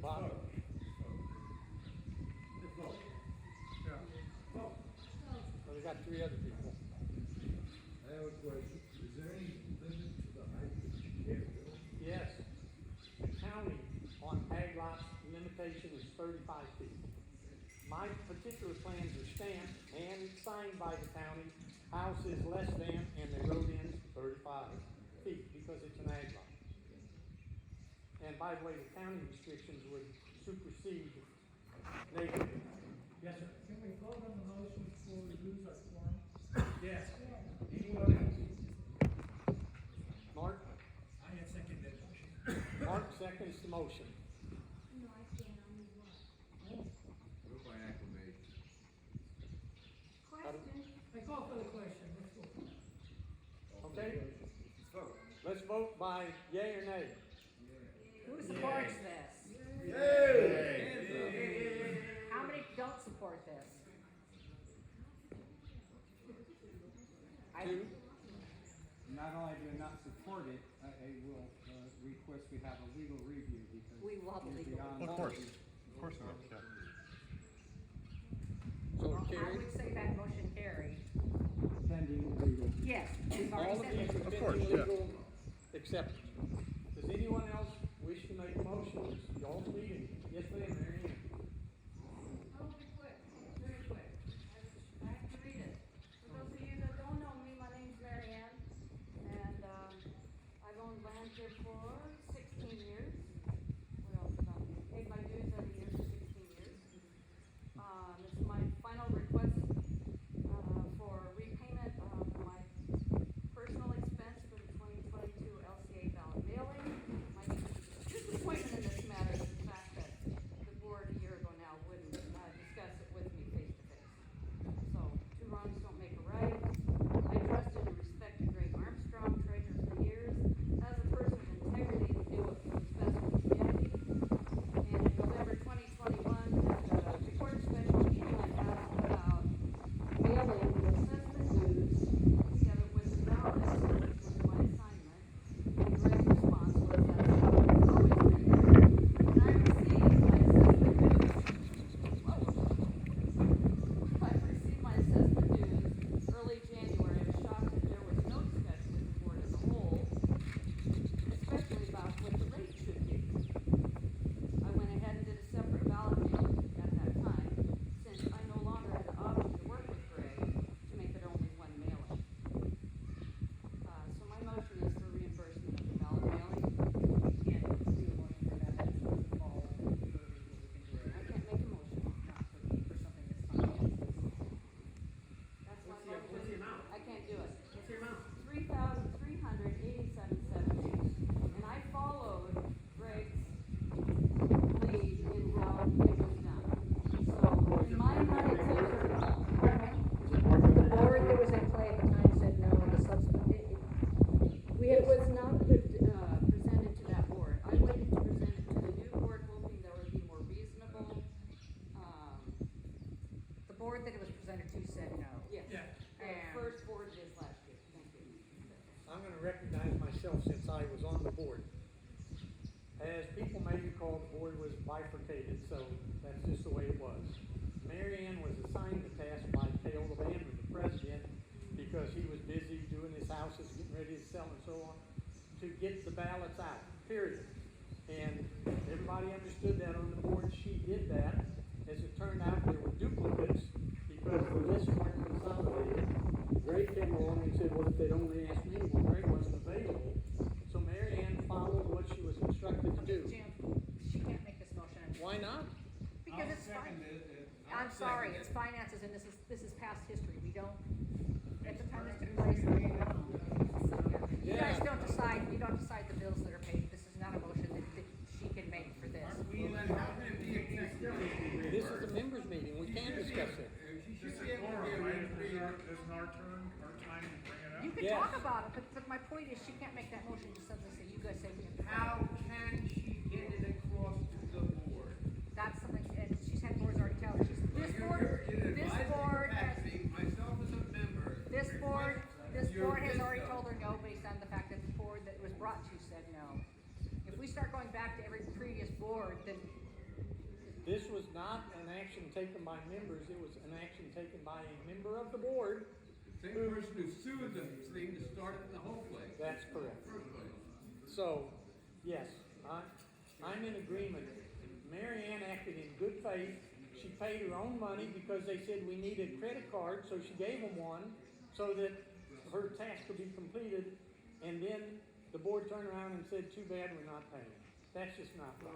Bob? Let's vote. Yeah. Well, we got three other people. I have a question. Is there any limit to the height that you can't build? Yes. The county on ag lots limitation is 35 feet. My particular plans are stamped and signed by the county. House is less than, and they wrote in 35 feet because it's an ag lot. And by the way, the county restrictions would supersede neighborhood. Yes, sir. Can we vote on the motion before we lose our quorum? Yes. Anyone else? Mark? I had seconded that motion. Mark seconds the motion. No, I can't, only one. Vote by acclamation. Okay, let's vote by yea or nay. Who supports this? How many don't support this? I, Two. Not only do I not support it, I will request we have a legal review because. We will have a you're legal beyond Of course, review. of course it will, yeah. So I carried. would say that motion carried. Pending legal. Yes, we've All already of said these that. have Of course, been yeah. legal accepted. Does anyone else wish to make a motion? It's y'all's meeting. Yes, ma'am, Mary Ann. I'll be quick, very quick. I have to read it. For those of you that don't know me, my name's Mary Ann, and, I've owned land here for 16 years. What else about me? Paid my dues every year for 16 years. This is my final request, for repayment of my personal expense for the 2022 LCA ballot mailing. My disappointment in this matter is the fact that the board a year ago now wouldn't discuss it with me face to face. So, two wrongs don't make a right. I trusted and respected Greg Armstrong, treasurer for years, as a person of integrity to do what was best for the community. And in November 2021, at the court special meeting, I asked about mailing the assessment dues together with the ballots, which was my assignment. And Greg's response was that it's always been there. And I received my assessment dues. I received my assessment dues early January. I was shocked that there was no discussion with the board as a whole, especially about what the rate should be. I went ahead and did a separate ballot mailing at that time, since I no longer had the option to work with Greg to make it only one mailing. So my motion is for reimbursement of the ballot mailing. Can't do a motion for that, that's all legal we can do. I can't make a motion. Not for something that's financed. That's my What's the motion. amount? I can't do it. What's the amount? $3,387.70. And I followed Greg's lead in how it was done. So in my money to, The board that was in play at the time said no, and the subsequent, it was not presented to that board. I waited to present it to the new board, hoping there would be more reasonable, the board that it was presented to said no. yes. Yeah. The And- first board this last year, thank you. I'm gonna recognize myself since I was on the board. As people may recall, the board was bifurcated, so that's just the way it was. Mary Ann was assigned the task by Cale Leilani, the president, because he was busy doing his houses, getting ready to sell and so on, to get the ballots out, period. And everybody understood that on the board. She did that. As it turned out, there were duplicates because the lists weren't consolidated. Greg came along and said, well, if they'd only asked me, well, Greg wasn't available. So Mary Ann followed what she was instructed to do. Jim, she can't make this motion. Why not? Because I'll it's second fine. it. I'm sorry, it's finances, and this is past history, we don't, at the time this took place, you guys Yeah. don't decide the bills that are paid, this is not a motion that she can make for this. This is a members meeting. We can discuss it. Isn't our turn, our time to bring it up? You can Yes. talk about it, but my point is, she can't make that motion, just suddenly say, you guys say we have to. How can she get it across to the board? That's something, and she's had boards already tell her, this board, this board has, Myself as a member. this board has already wisdom. told her no, based on the fact that the board that was brought to said no. If we start going back to every previous board, then This was not an action taken by members. It was an action taken by a member of the board. The same person who sued the thing that started the whole place. That's correct. First place. So, yes, I'm in agreement. Mary Ann acted in good faith. She paid her own money because they said we needed credit cards, so she gave them one so that her task could be completed. And then the board turned around and said, too bad, we're not paying. That's just not right.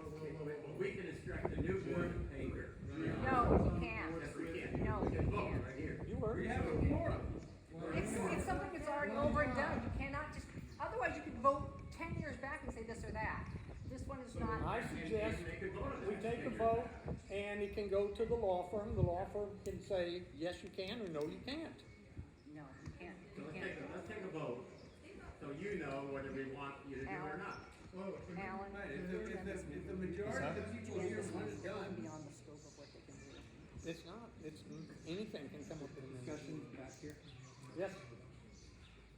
We can instruct the new board to pay her. no, you can't. Yes, we can. No, We you can vote can't. right here. You heard. We have a quorum. It's something that's already over and done. You cannot just, otherwise you could vote 10 years back and say this or that. This one is not. I suggest Make a vote on we that. take a vote and it can go to the law firm. The law firm can say, yes, you can, or no, you can't. No, you can't. So You let's can't. take a vote. so you know whether we want you to do it or not. Well, Alan, Right, if the majority of the people here want it done, beyond the scope of what they can do. It's not, anything can come up with an Discussion amendment. back here. Yes,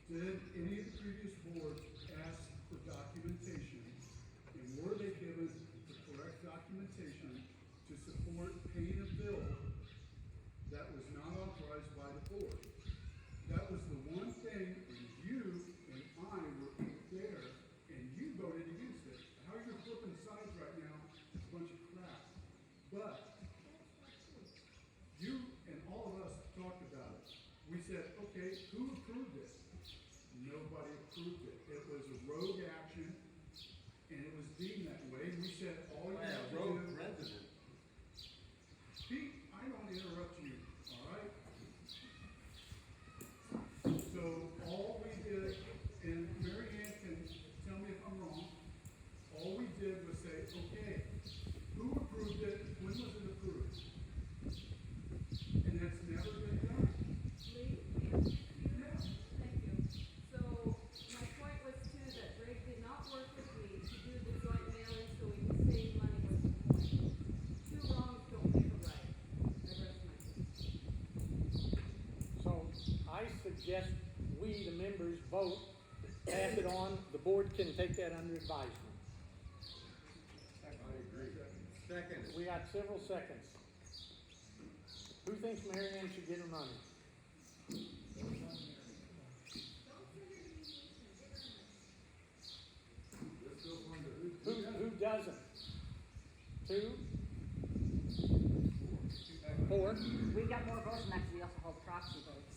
did any of the previous boards ask for documentation? And were they given the correct documentation to support paying a bill that was not authorized by the board? That was the one thing, and you and I were there, and you voted against it. How you're flipping sides right now is a bunch of crap. But you and all of us talked about it. We said, okay, who approved it? Nobody approved it. It was a rogue action, and it was deemed that way. We said, all you have to do. resident. Pete, I don't interrupt you, all right? So all we did, and Mary Ann can tell me if I'm wrong, all we did was say, okay, who approved it? When was it approved? And that's never been done. Lee? Yeah. Thank you. So, my point was too that Greg did not work with me to do the joint mailing so we could save money with the point. Two wrongs don't make a right. I rest my case. so I suggest we, the members, vote, pass it on, the board can take that under advisement. I agree. Second. We got several seconds. Who thinks Mary Ann should get her money? Let's go on to Who doesn't? Two? Four? We got more votes than that, 'cause we also hold proxy votes.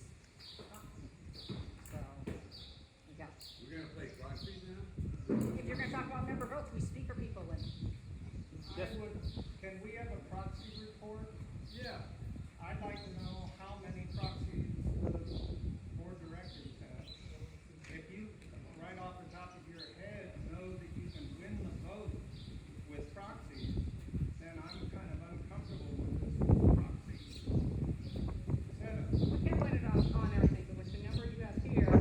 So, we got, we're gonna play proxy now? if you're gonna talk about member votes, we speak for people and, Yes. can we have a proxy report? Yeah. I'd like to know how many proxies the board directors have. If you, right off the top of your head, know that you can win the vote with proxies, then I'm kind of uncomfortable with this proxy setup. we can win it on everything, but with the number you have here,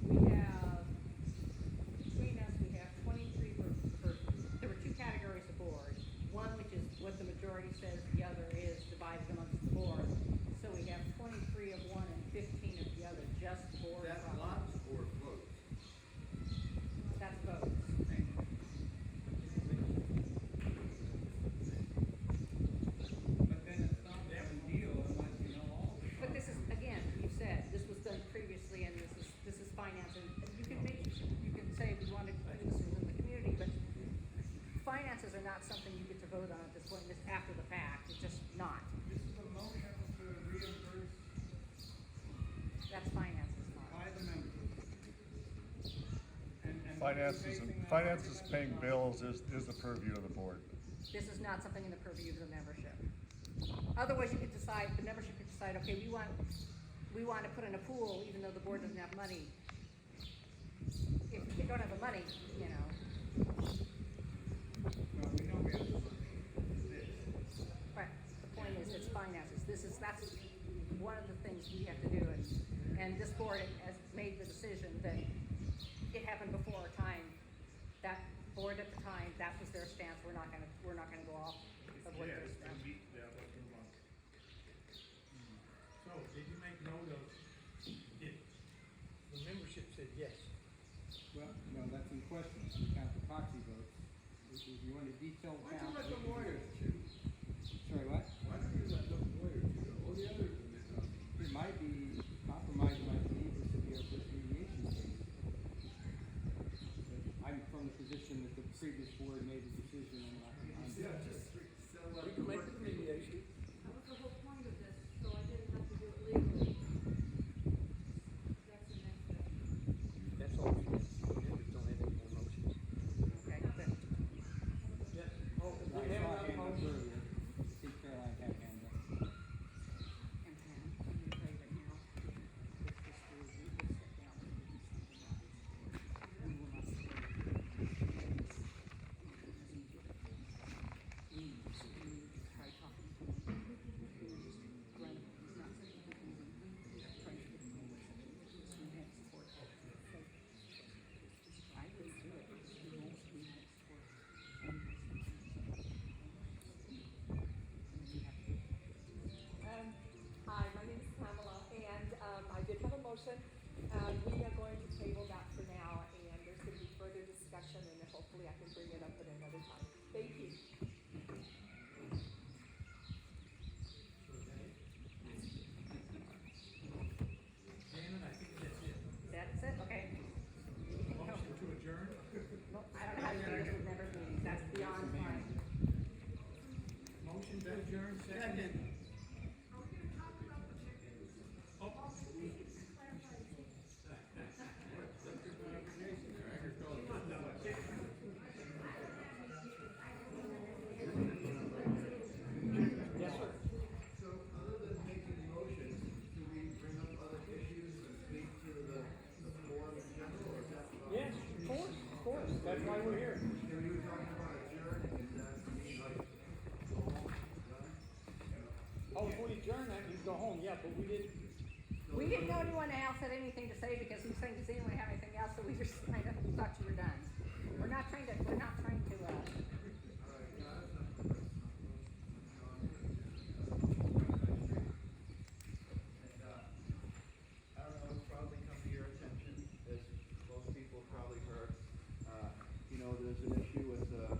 we have, between us, we have 23 there were two categories of board. One, which is what the majority says, the other is divided amongst the board. So we have 23 of one and 15 of the other, just board. That's property. lots for votes. That's votes. But then it's not a done deal unless you know all of it. But this is, again, you said, this was done previously and this is finance, and you can say we want to do this within the community, but finances are not something you get to vote on at this point, it's after the fact, it's just not. This is a motion to reimburse That's finances, not. by the members. And Finances paying bills is the purview of the board. This is not something in the purview of the membership. Otherwise, you could decide, the membership could decide, okay, we want to put in a pool, even though the board doesn't have money. If you don't have the money, you know, Well, we know we have to look at this. but the point is, it's finances. That's one of the things we have to do, and this board has made the decision that it happened before our time. That board at the time, that was their stance, we're not gonna go off of what their stance. So, did you make note of, if the membership said yes? Well, no, that's in question. We count the proxy votes. If you want a detailed Why don't count. you let the we can do lawyers it. choose? Sorry, what? Why don't you let the lawyers choose? All the others are It might be, compromise might be this would be our first mediation case. But I'm from the position that the previous board made the decision on. Yeah, just settle up. We can make it a mediation. That was the whole point of this, so I didn't have to do it legally. That's the next step. That's all we did. The members don't have any more motions. Okay, good. Yes. Oh, we have another motion. We are going to table that for now, and there's going to be further discussion, and then hopefully I can bring it up at another time. Thank you. Shannon, I think that's it. That's it, okay. Motion to adjourn? No, I don't know how to do this with members meetings, that's beyond my. Motion to adjourn, second. Yes, sir. So other than making motions, do we bring up other issues and speak to the forum in general, or is that? Yes, of course, that's why we're here. When you were talking about adjourning, is that mean like go home, done? Oh, if we adjourn, that means go home, yeah, but we didn't, We didn't know anyone else had anything to say because he was saying, does anyone have anything else? So we just kind of thought you were done. We're not trying to, I don't know, it's probably come to your attention, as most people probably heard. There's an issue with a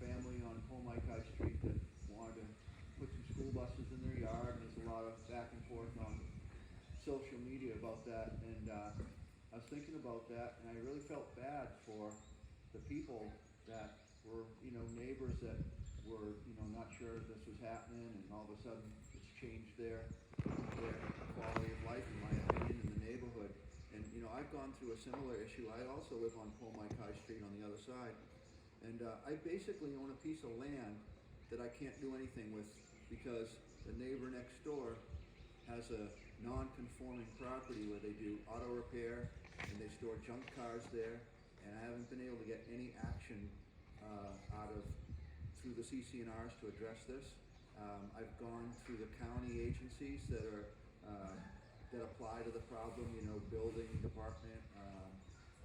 family on Pomaikai Street that wanted to put some school buses in their yard, and there's a lot of back and forth on social media about that, and I was thinking about that, and I really felt bad for the people that were, neighbors that were, not sure this was happening, and all of a sudden it's changed their quality of life, in my opinion, in the neighborhood. And, I've gone through a similar issue. I also live on Pomaikai Street on the other side, and I basically own a piece of land that I can't do anything with because the neighbor next door has a non-conforming property where they do auto repair and they store junk cars there, and I haven't been able to get any action through the CCNRs to address this. I've gone through the county agencies that apply to the problem, building department,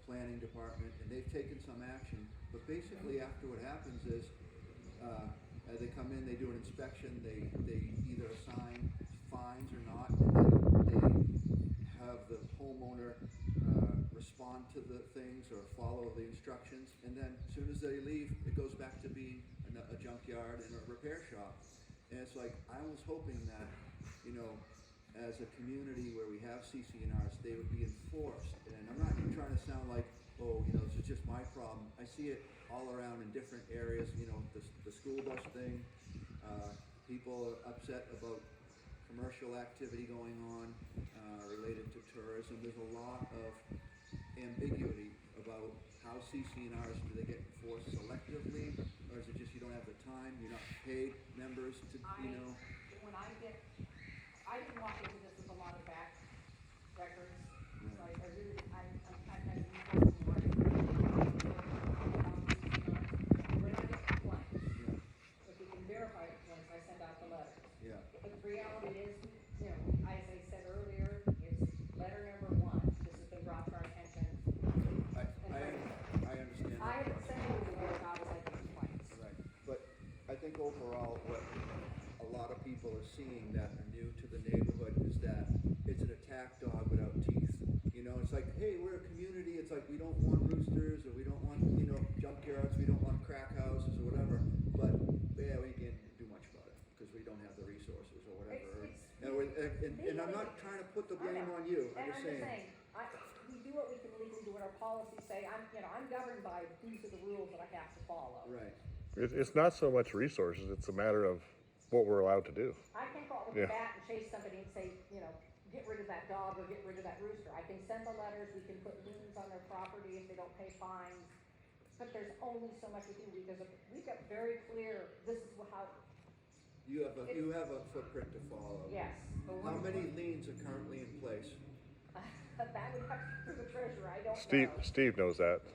planning department, and they've taken some action. But basically, after what happens is, they come in, they do an inspection, they either assign fines or not, and then they have the homeowner respond to the things or follow the instructions, and then as soon as they leave, it goes back to being a junkyard and a repair shop. And it's like, I was hoping that, as a community where we have CCNRs, they would be enforced. And I'm not even trying to sound like, this is just my problem. I see it all around in different areas, the school bus thing. People are upset about commercial activity going on related to tourism. There's a lot of ambiguity about how CCNRs, do they get enforced selectively, or is it just you don't have the time, you're not paid members to, when I can walk into this with a lot of back records, so I really, I'm kind of more. We're not getting complaints. If we can verify it once I send out the letter. Yeah. But the reality is, as I said earlier, it's letter number 1. This has been brought to our attention. I understand. I haven't sent it to where God was like complaints. Right, but I think overall, what a lot of people are seeing that are new to the neighborhood is that it's an attack dog without teeth. It's like, hey, we're a community, it's like we don't want roosters, or we don't want, junkyards, we don't want crack houses or whatever, but, yeah, we can't do much about it, because we don't have the resources or whatever. And I'm not trying to put the blame on you, I'm just saying. We do what we can legally do, what our policies say. I'm governed by, these are the rules that I have to follow. Right. It's not so much resources, it's a matter of what we're allowed to do. I can go out with a bat and chase somebody and say, get rid of that dog or get rid of that rooster. I can send the letters, we can put liens on their property if they don't pay fines. But there's only so much we can do because we've got very clear, this is how. You have a footprint to follow. Yes. How many liens are currently in place? That would have to be the treasurer, I don't know. Steve knows that.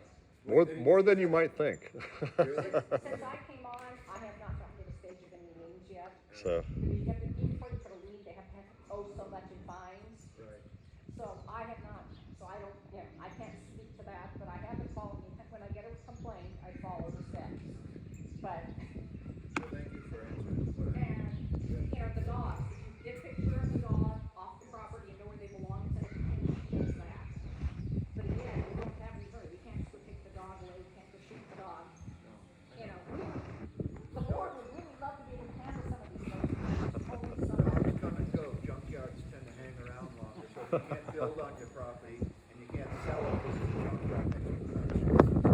More than you might think. Really? Since I came on, I have not gotten to the stage of any liens yet. So, You have to, before you put a lien, they have to owe so much in fines. Right. So I have not, so I don't, I can't speak to that, but I have been following, when I get a complaint, I follow the steps. But, Well, thank you for answering what and, the dogs, if you get a picture of the dog off the property and know where they belong, instead of you can't build on your property, and you can't sell it because it's a junkyard next to the fence.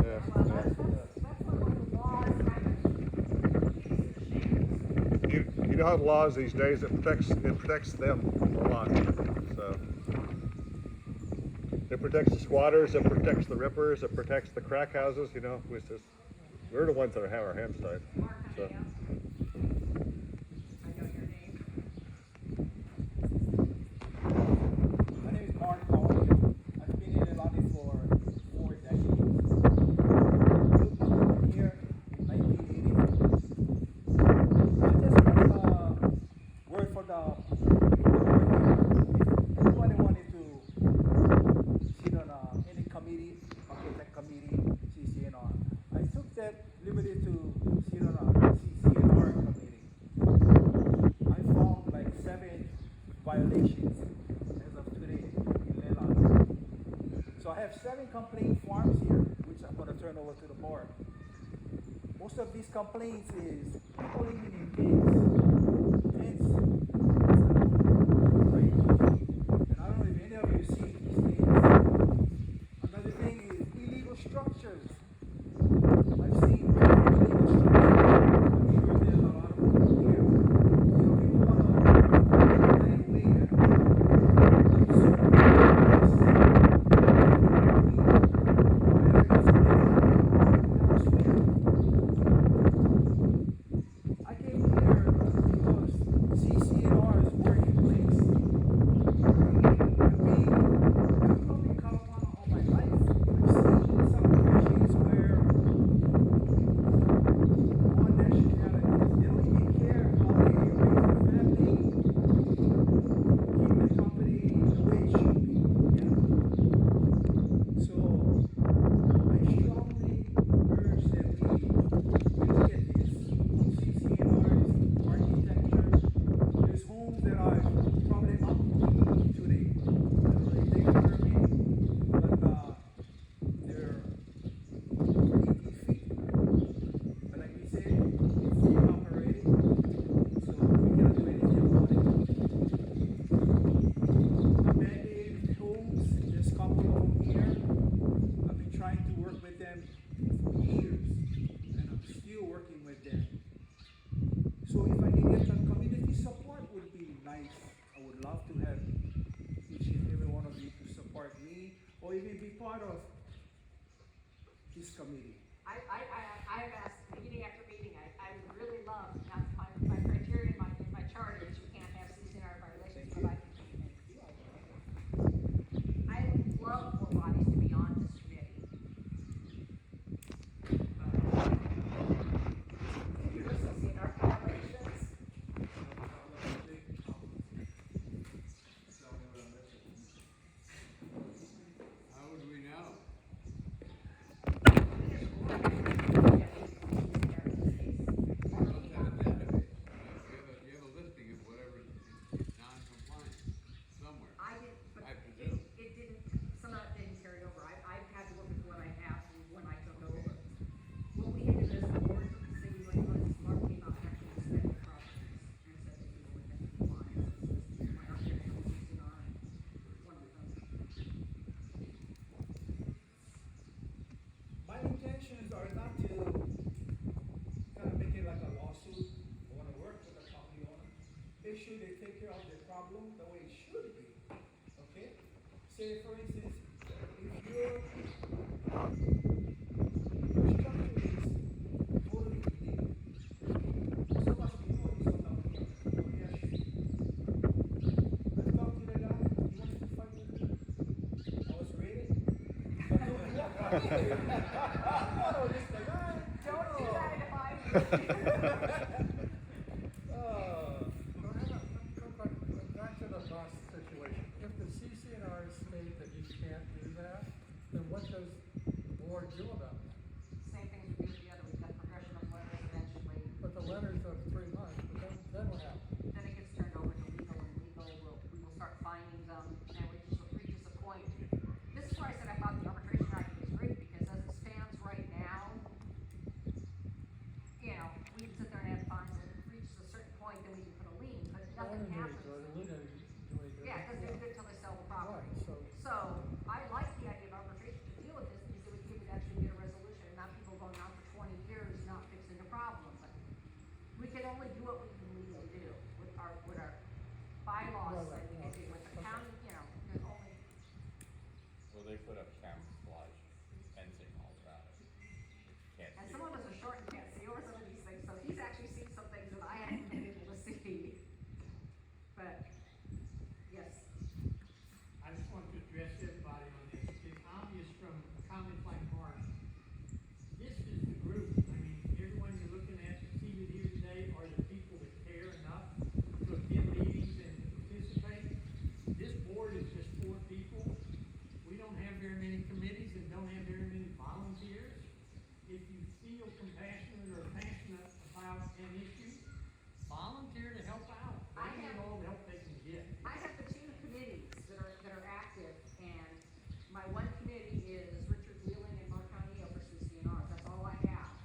Yeah. Well, that's what the law is kind of. You know how the laws these days, it protects them a lot, so. It protects the squatters, it protects the rippers, it protects the crack houses, you know, we're the ones that have our hands tied, so. I know your name. My name is Mark Howard. I've been in Leilani for 4 decades. Moved here in 1980. I just want to work for the if anybody wanted to sit on any committee, architect committee, CCNR. I took that liberty to sit on a CCNR committee. I found like 7 violations as of today in Leilani. So I have 7 complaint forms here, which I'm going to turn over to the board. Most of these complaints is people living in tents. Tents. Right? And I don't know if any of you see these things. Another thing is illegal structures. I've seen illegal structures. I'm sure there's a lot of people here. So people want to find a way I came here because CCNR is working place. I've probably caught one all my life. I've seen some conditions where one nationality, they don't even care how they raise their family, keep the company the way it should be. Yeah? So I strongly urge that we look at this CCNR's architecture. There's homes that are probably up today. I don't know if they can permit, but they're over 18 feet. But like we said, it's inoperative, so we cannot do anything about it. Abandoned homes, there's a couple of them here. I've been trying to work with them for years, and I'm still working with them. So if I can get some community support, would be nice. I would love to have each and every one of you to support me, or even be part of this committee. I've asked meeting after meeting, I would really love, that's my criteria in my charter is you can't have CCNR violations, but I would love for bodies to be on this committee. CCNR violations, How would we know? You have a listing of whatever is non-compliant somewhere. I did, but I presume. it didn't, some of that didn't carry over. I've had to work with what I have when I took over. What we had to do as a board, say we went on this smart came out actually inspected properties and said that we were within compliance. My architect was CCNR and one of them. My intentions are not to kind of make it like a lawsuit. I want to work with the property owner. Make sure they take care of the problem the way it should be. Okay? Say, for instance, if your structure is totally illegal, so much people is on the street. I've talked to the guy, he wanted to fight with me. I was ready. So I told him, "Yeah, I was just like, ah, Don't do that if I. Back to the bus situation. If the CCNR state that you can't do that, then what does the board do about that? Same thing as we do with the other, we've got progression of letters eventually. But the letters are 3 months, but then what happens? Then it gets turned over to legal, and legal we will start finding them, and we reaches a point. This is why I said I thought the arbitration idea was great, because as it stands right now, you know, we can sit there and have fun, and if it reaches a certain point, then we can put a lien, but nothing happens. Yeah, Yeah, it doesn't do it till they sell the property. very many committees and don't have very many volunteers. If you feel compassionate or passionate about an issue, volunteer to help out. I They need have- all the help they can get. I have the two committees that are active, and my one committee is Richard Wheeling and Mark County for CCNRs, that's all I have.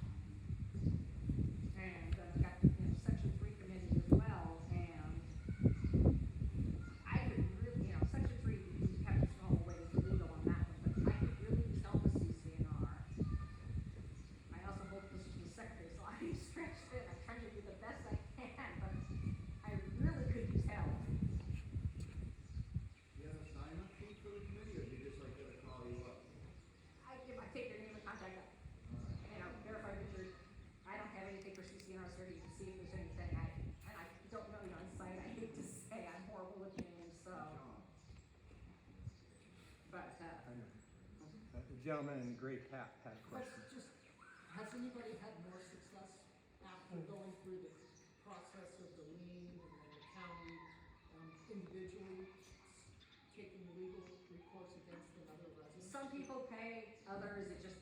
And I've got, section 3 committee as well, and I could really, section 3, you have to go away with legal on that one, but I could really use help with CCNR. I also hope this is the secretary, so I'm stretched thin, I'm trying to do the best I can, but I really could use help. Do you have a sign-up sheet for the committee, or do you just like gotta call you up? I take their name and contact them, and I'll verify Richard. I don't have anything for CCNR ready to see if there's anything, and I don't know you on site, I hate to say, I'm horrible with names, so. But, The gentleman in the gray cap had a question. Has anybody had more success after going through the process of the lien and then the county, individually taking legal recourse against another resident? some people pay, others, it just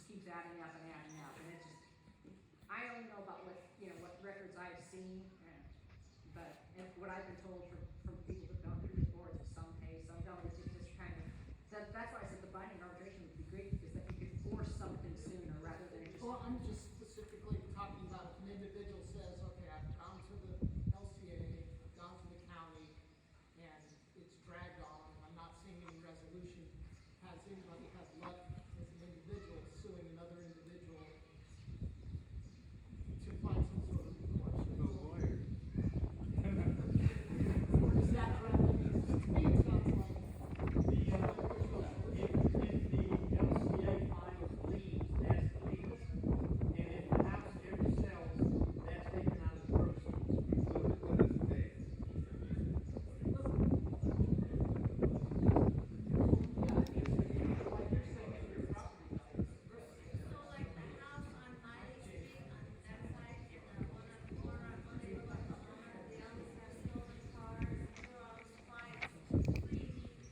keeps adding up, and it just, I only know about what records I've seen, and what I've been told from people who've gone through the boards, is some pay, some don't, it's just kind of, that's why I said the binding arbitration would be great, because then you could force something sooner, rather than just. Well, I'm just specifically talking about if an individual says, okay, I've gone to the LCA, I've gone to the county, and it's dragged on, I'm not seeing any resolution. Has anybody had luck as an individual suing another individual to find some sort of recourse? No lawyer. Or is that rather, to me, it sounds like. If the LCA files liens, that's the legal. And if the house ever sells, that's taken out of the proceeds. What is paid? So like the house on Miley Street on that side, and the one on the corner on Monday, the owner, they always have stolen cars, and they're always flying crazy on the,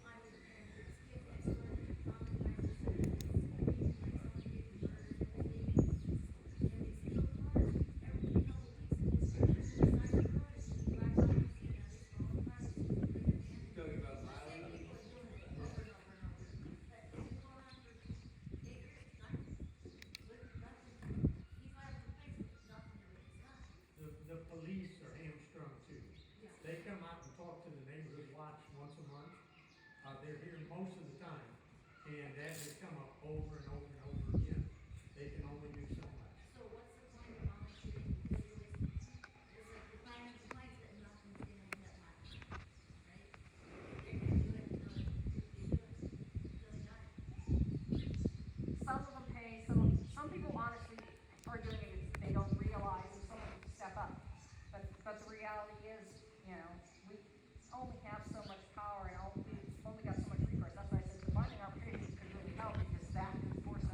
and it's getting extorted, traumatized, and it's crazy, like someone getting murdered, and they steal cars every couple weeks, and it's on the side of the road, and she drives out and sees all these stolen cars, and she's really abandoned. Talking about The Miley? same people are doing it over and over and over, but it's been going on for 8 years, nothing. He's not in place, but nothing really is done. The police are hamstrung too. Yeah. They come out and talk to the neighborhood watch once a month. They're here most of the time, and that has come up over and over and over again. They can only do so much. So what's the point of volunteering? Because it's like the plan and complaints that nothing's gonna get done, right? They're gonna do it until they do it, until they die. Some of them pay, some people honestly are doing it, they don't realize, and some of them step up. But the reality is, we only have so much power, and we've only got so much recourse. That's why I said the binding arbitration could really help, because that could force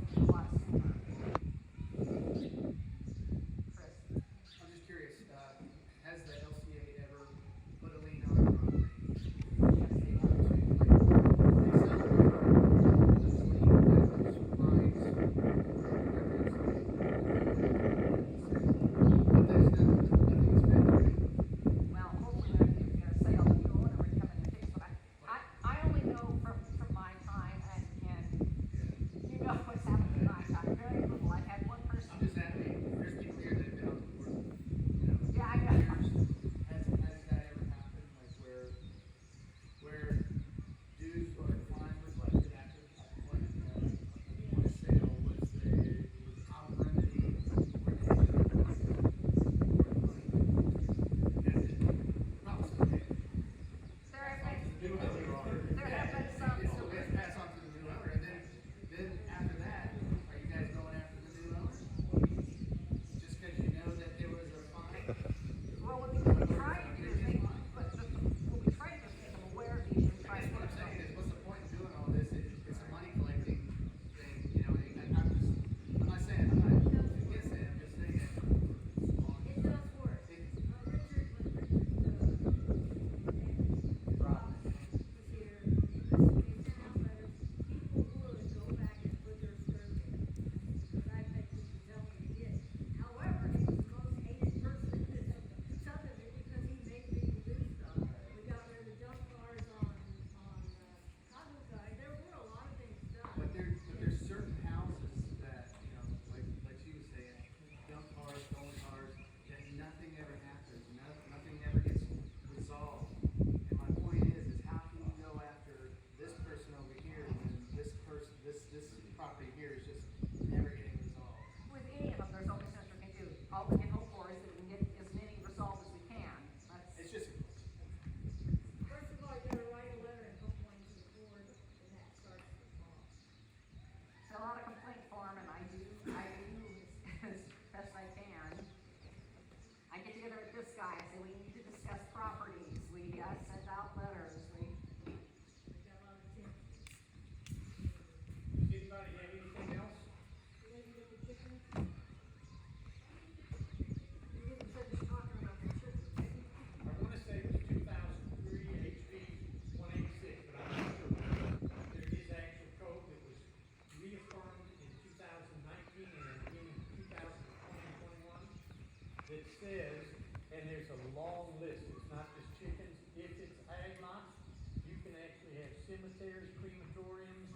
cemeteries, crematoriums,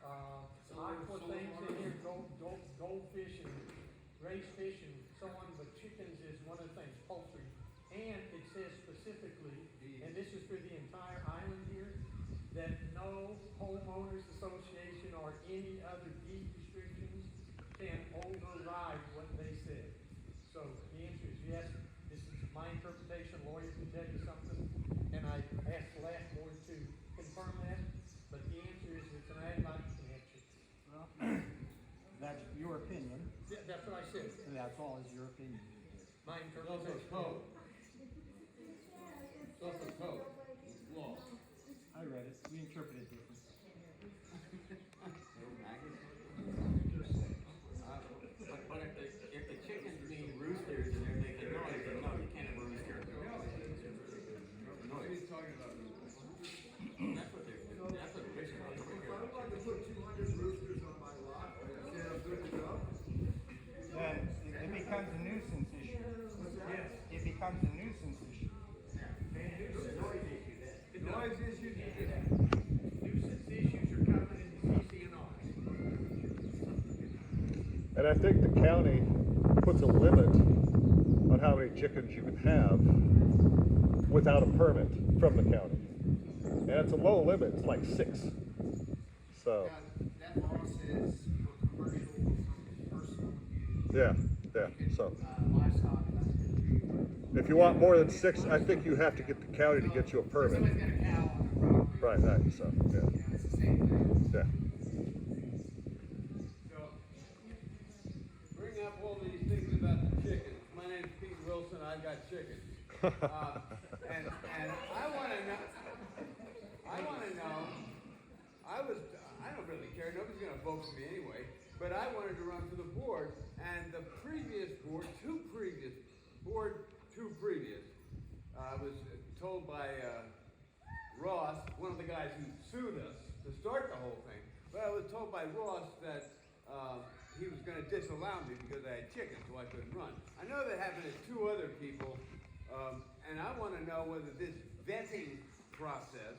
aqua things in here, goldfish and raised fish and so on, but chickens is one of the things, poultry. And it says specifically, and this is for the entire island here, that no homeowners association or any other deed restrictions can override what they said. So the answer is yes, this is my interpretation, lawyers can tell you something, and I asked the last board to confirm that, but the answer is it's an ag lot, you can have chickens. Well, that's your opinion, Yeah, that's what I said, and that's all is your opinion. my It's also interpretation. code. It's also code, it's law. I read it, we interpret it different. But if the chickens mean roosters and they're making noise, then no, you can't have a rooster. What are you talking about? That's what they're fishing on. If I wanted to put 200 roosters on my lot, is that good to go? Then it becomes a nuisance issue. Yes, it becomes a nuisance issue. The noise issue, Nuisance issues are covered in the CCNR. And I think the county puts a limit on how many chickens you can have without a permit from the county. And it's a low limit, it's like 6. So, That law says for commercial, personal use. yeah, so. Livestock. If you want more than 6, I think you have to get the county to get you a permit. Somebody's got a cow on their property. Right, so, yeah, Yeah, it's the same thing. yeah. so, bring up all these things about the chickens. My name's Pete Wilson, I've got chickens. And I wanna know, I don't really care, nobody's gonna vote for me anyway, but I wanted to run for the board, and the previous board, two previous, I was told by, Ross, one of the guys who sued us to start the whole thing, but I was told by Ross that, he was gonna disallow me because I had chickens, so I couldn't run. I know that happened to 2 other people, and I wanna know whether this vetting process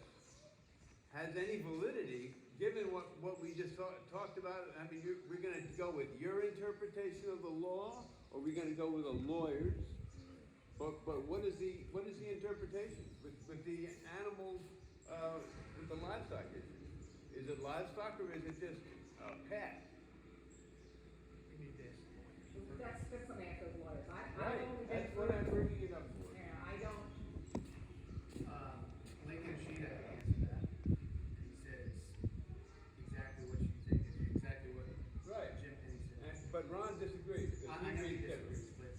has any validity, given what we just talked about. I mean, we're gonna go with your interpretation of the law, or we're gonna go with a lawyer's? But what is the interpretation with the animals, with the livestock issue? Is it livestock or is it just a pet? We need this. That's something I those lawyers, I Right, don't. that's what I'm bringing it up for. Yeah, I don't, Lincoln Sheeta answered that. He says exactly what you think, exactly what Right. Jim Penny said. But Ron disagrees. 'Cause I know he he reads disagrees, but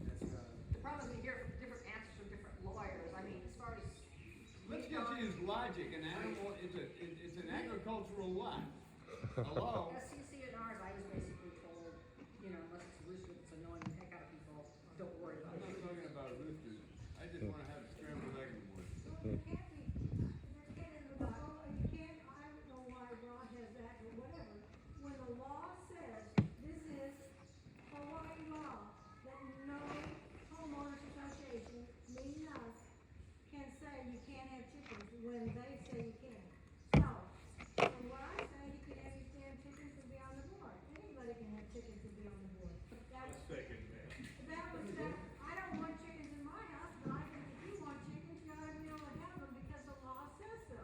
that's, the problem is we hear different answers from different lawyers, I mean, as far as. Let's just use logic. An animal it's an agricultural lot. Hello? As CCNRs, I was basically told, you know, unless it's a rooster that's annoying the heck out of people, don't worry I'm about not it. talking about roosters. I just wanna have a scrambled egg in the morning. So you can't be, there can't, in the law, you can't, I don't know why Ron has that or whatever. When the law says, this is Hawaii law, that no homeowners association, meaning us, can say you can't have chickens when they say you can. So, from what I say, you can have your damn chickens and be on the board. Anybody can have chickens and be on the board. That was, I don't want chickens in my house, but I think if you want chickens, you ought to be able to have them because the law says so.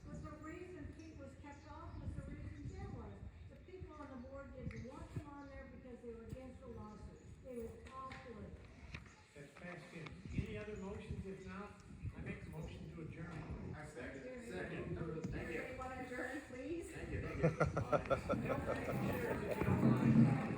But the reason Pete was kept off was the reason Jim was. The people on the board didn't want him on there because they were against the lawsuit. It was all political. That's past tense. Any other motions? If not, I make a motion to adjourn. I second. Everybody wanna adjourn, please? Thank you. Don't forget to share it if you don't mind.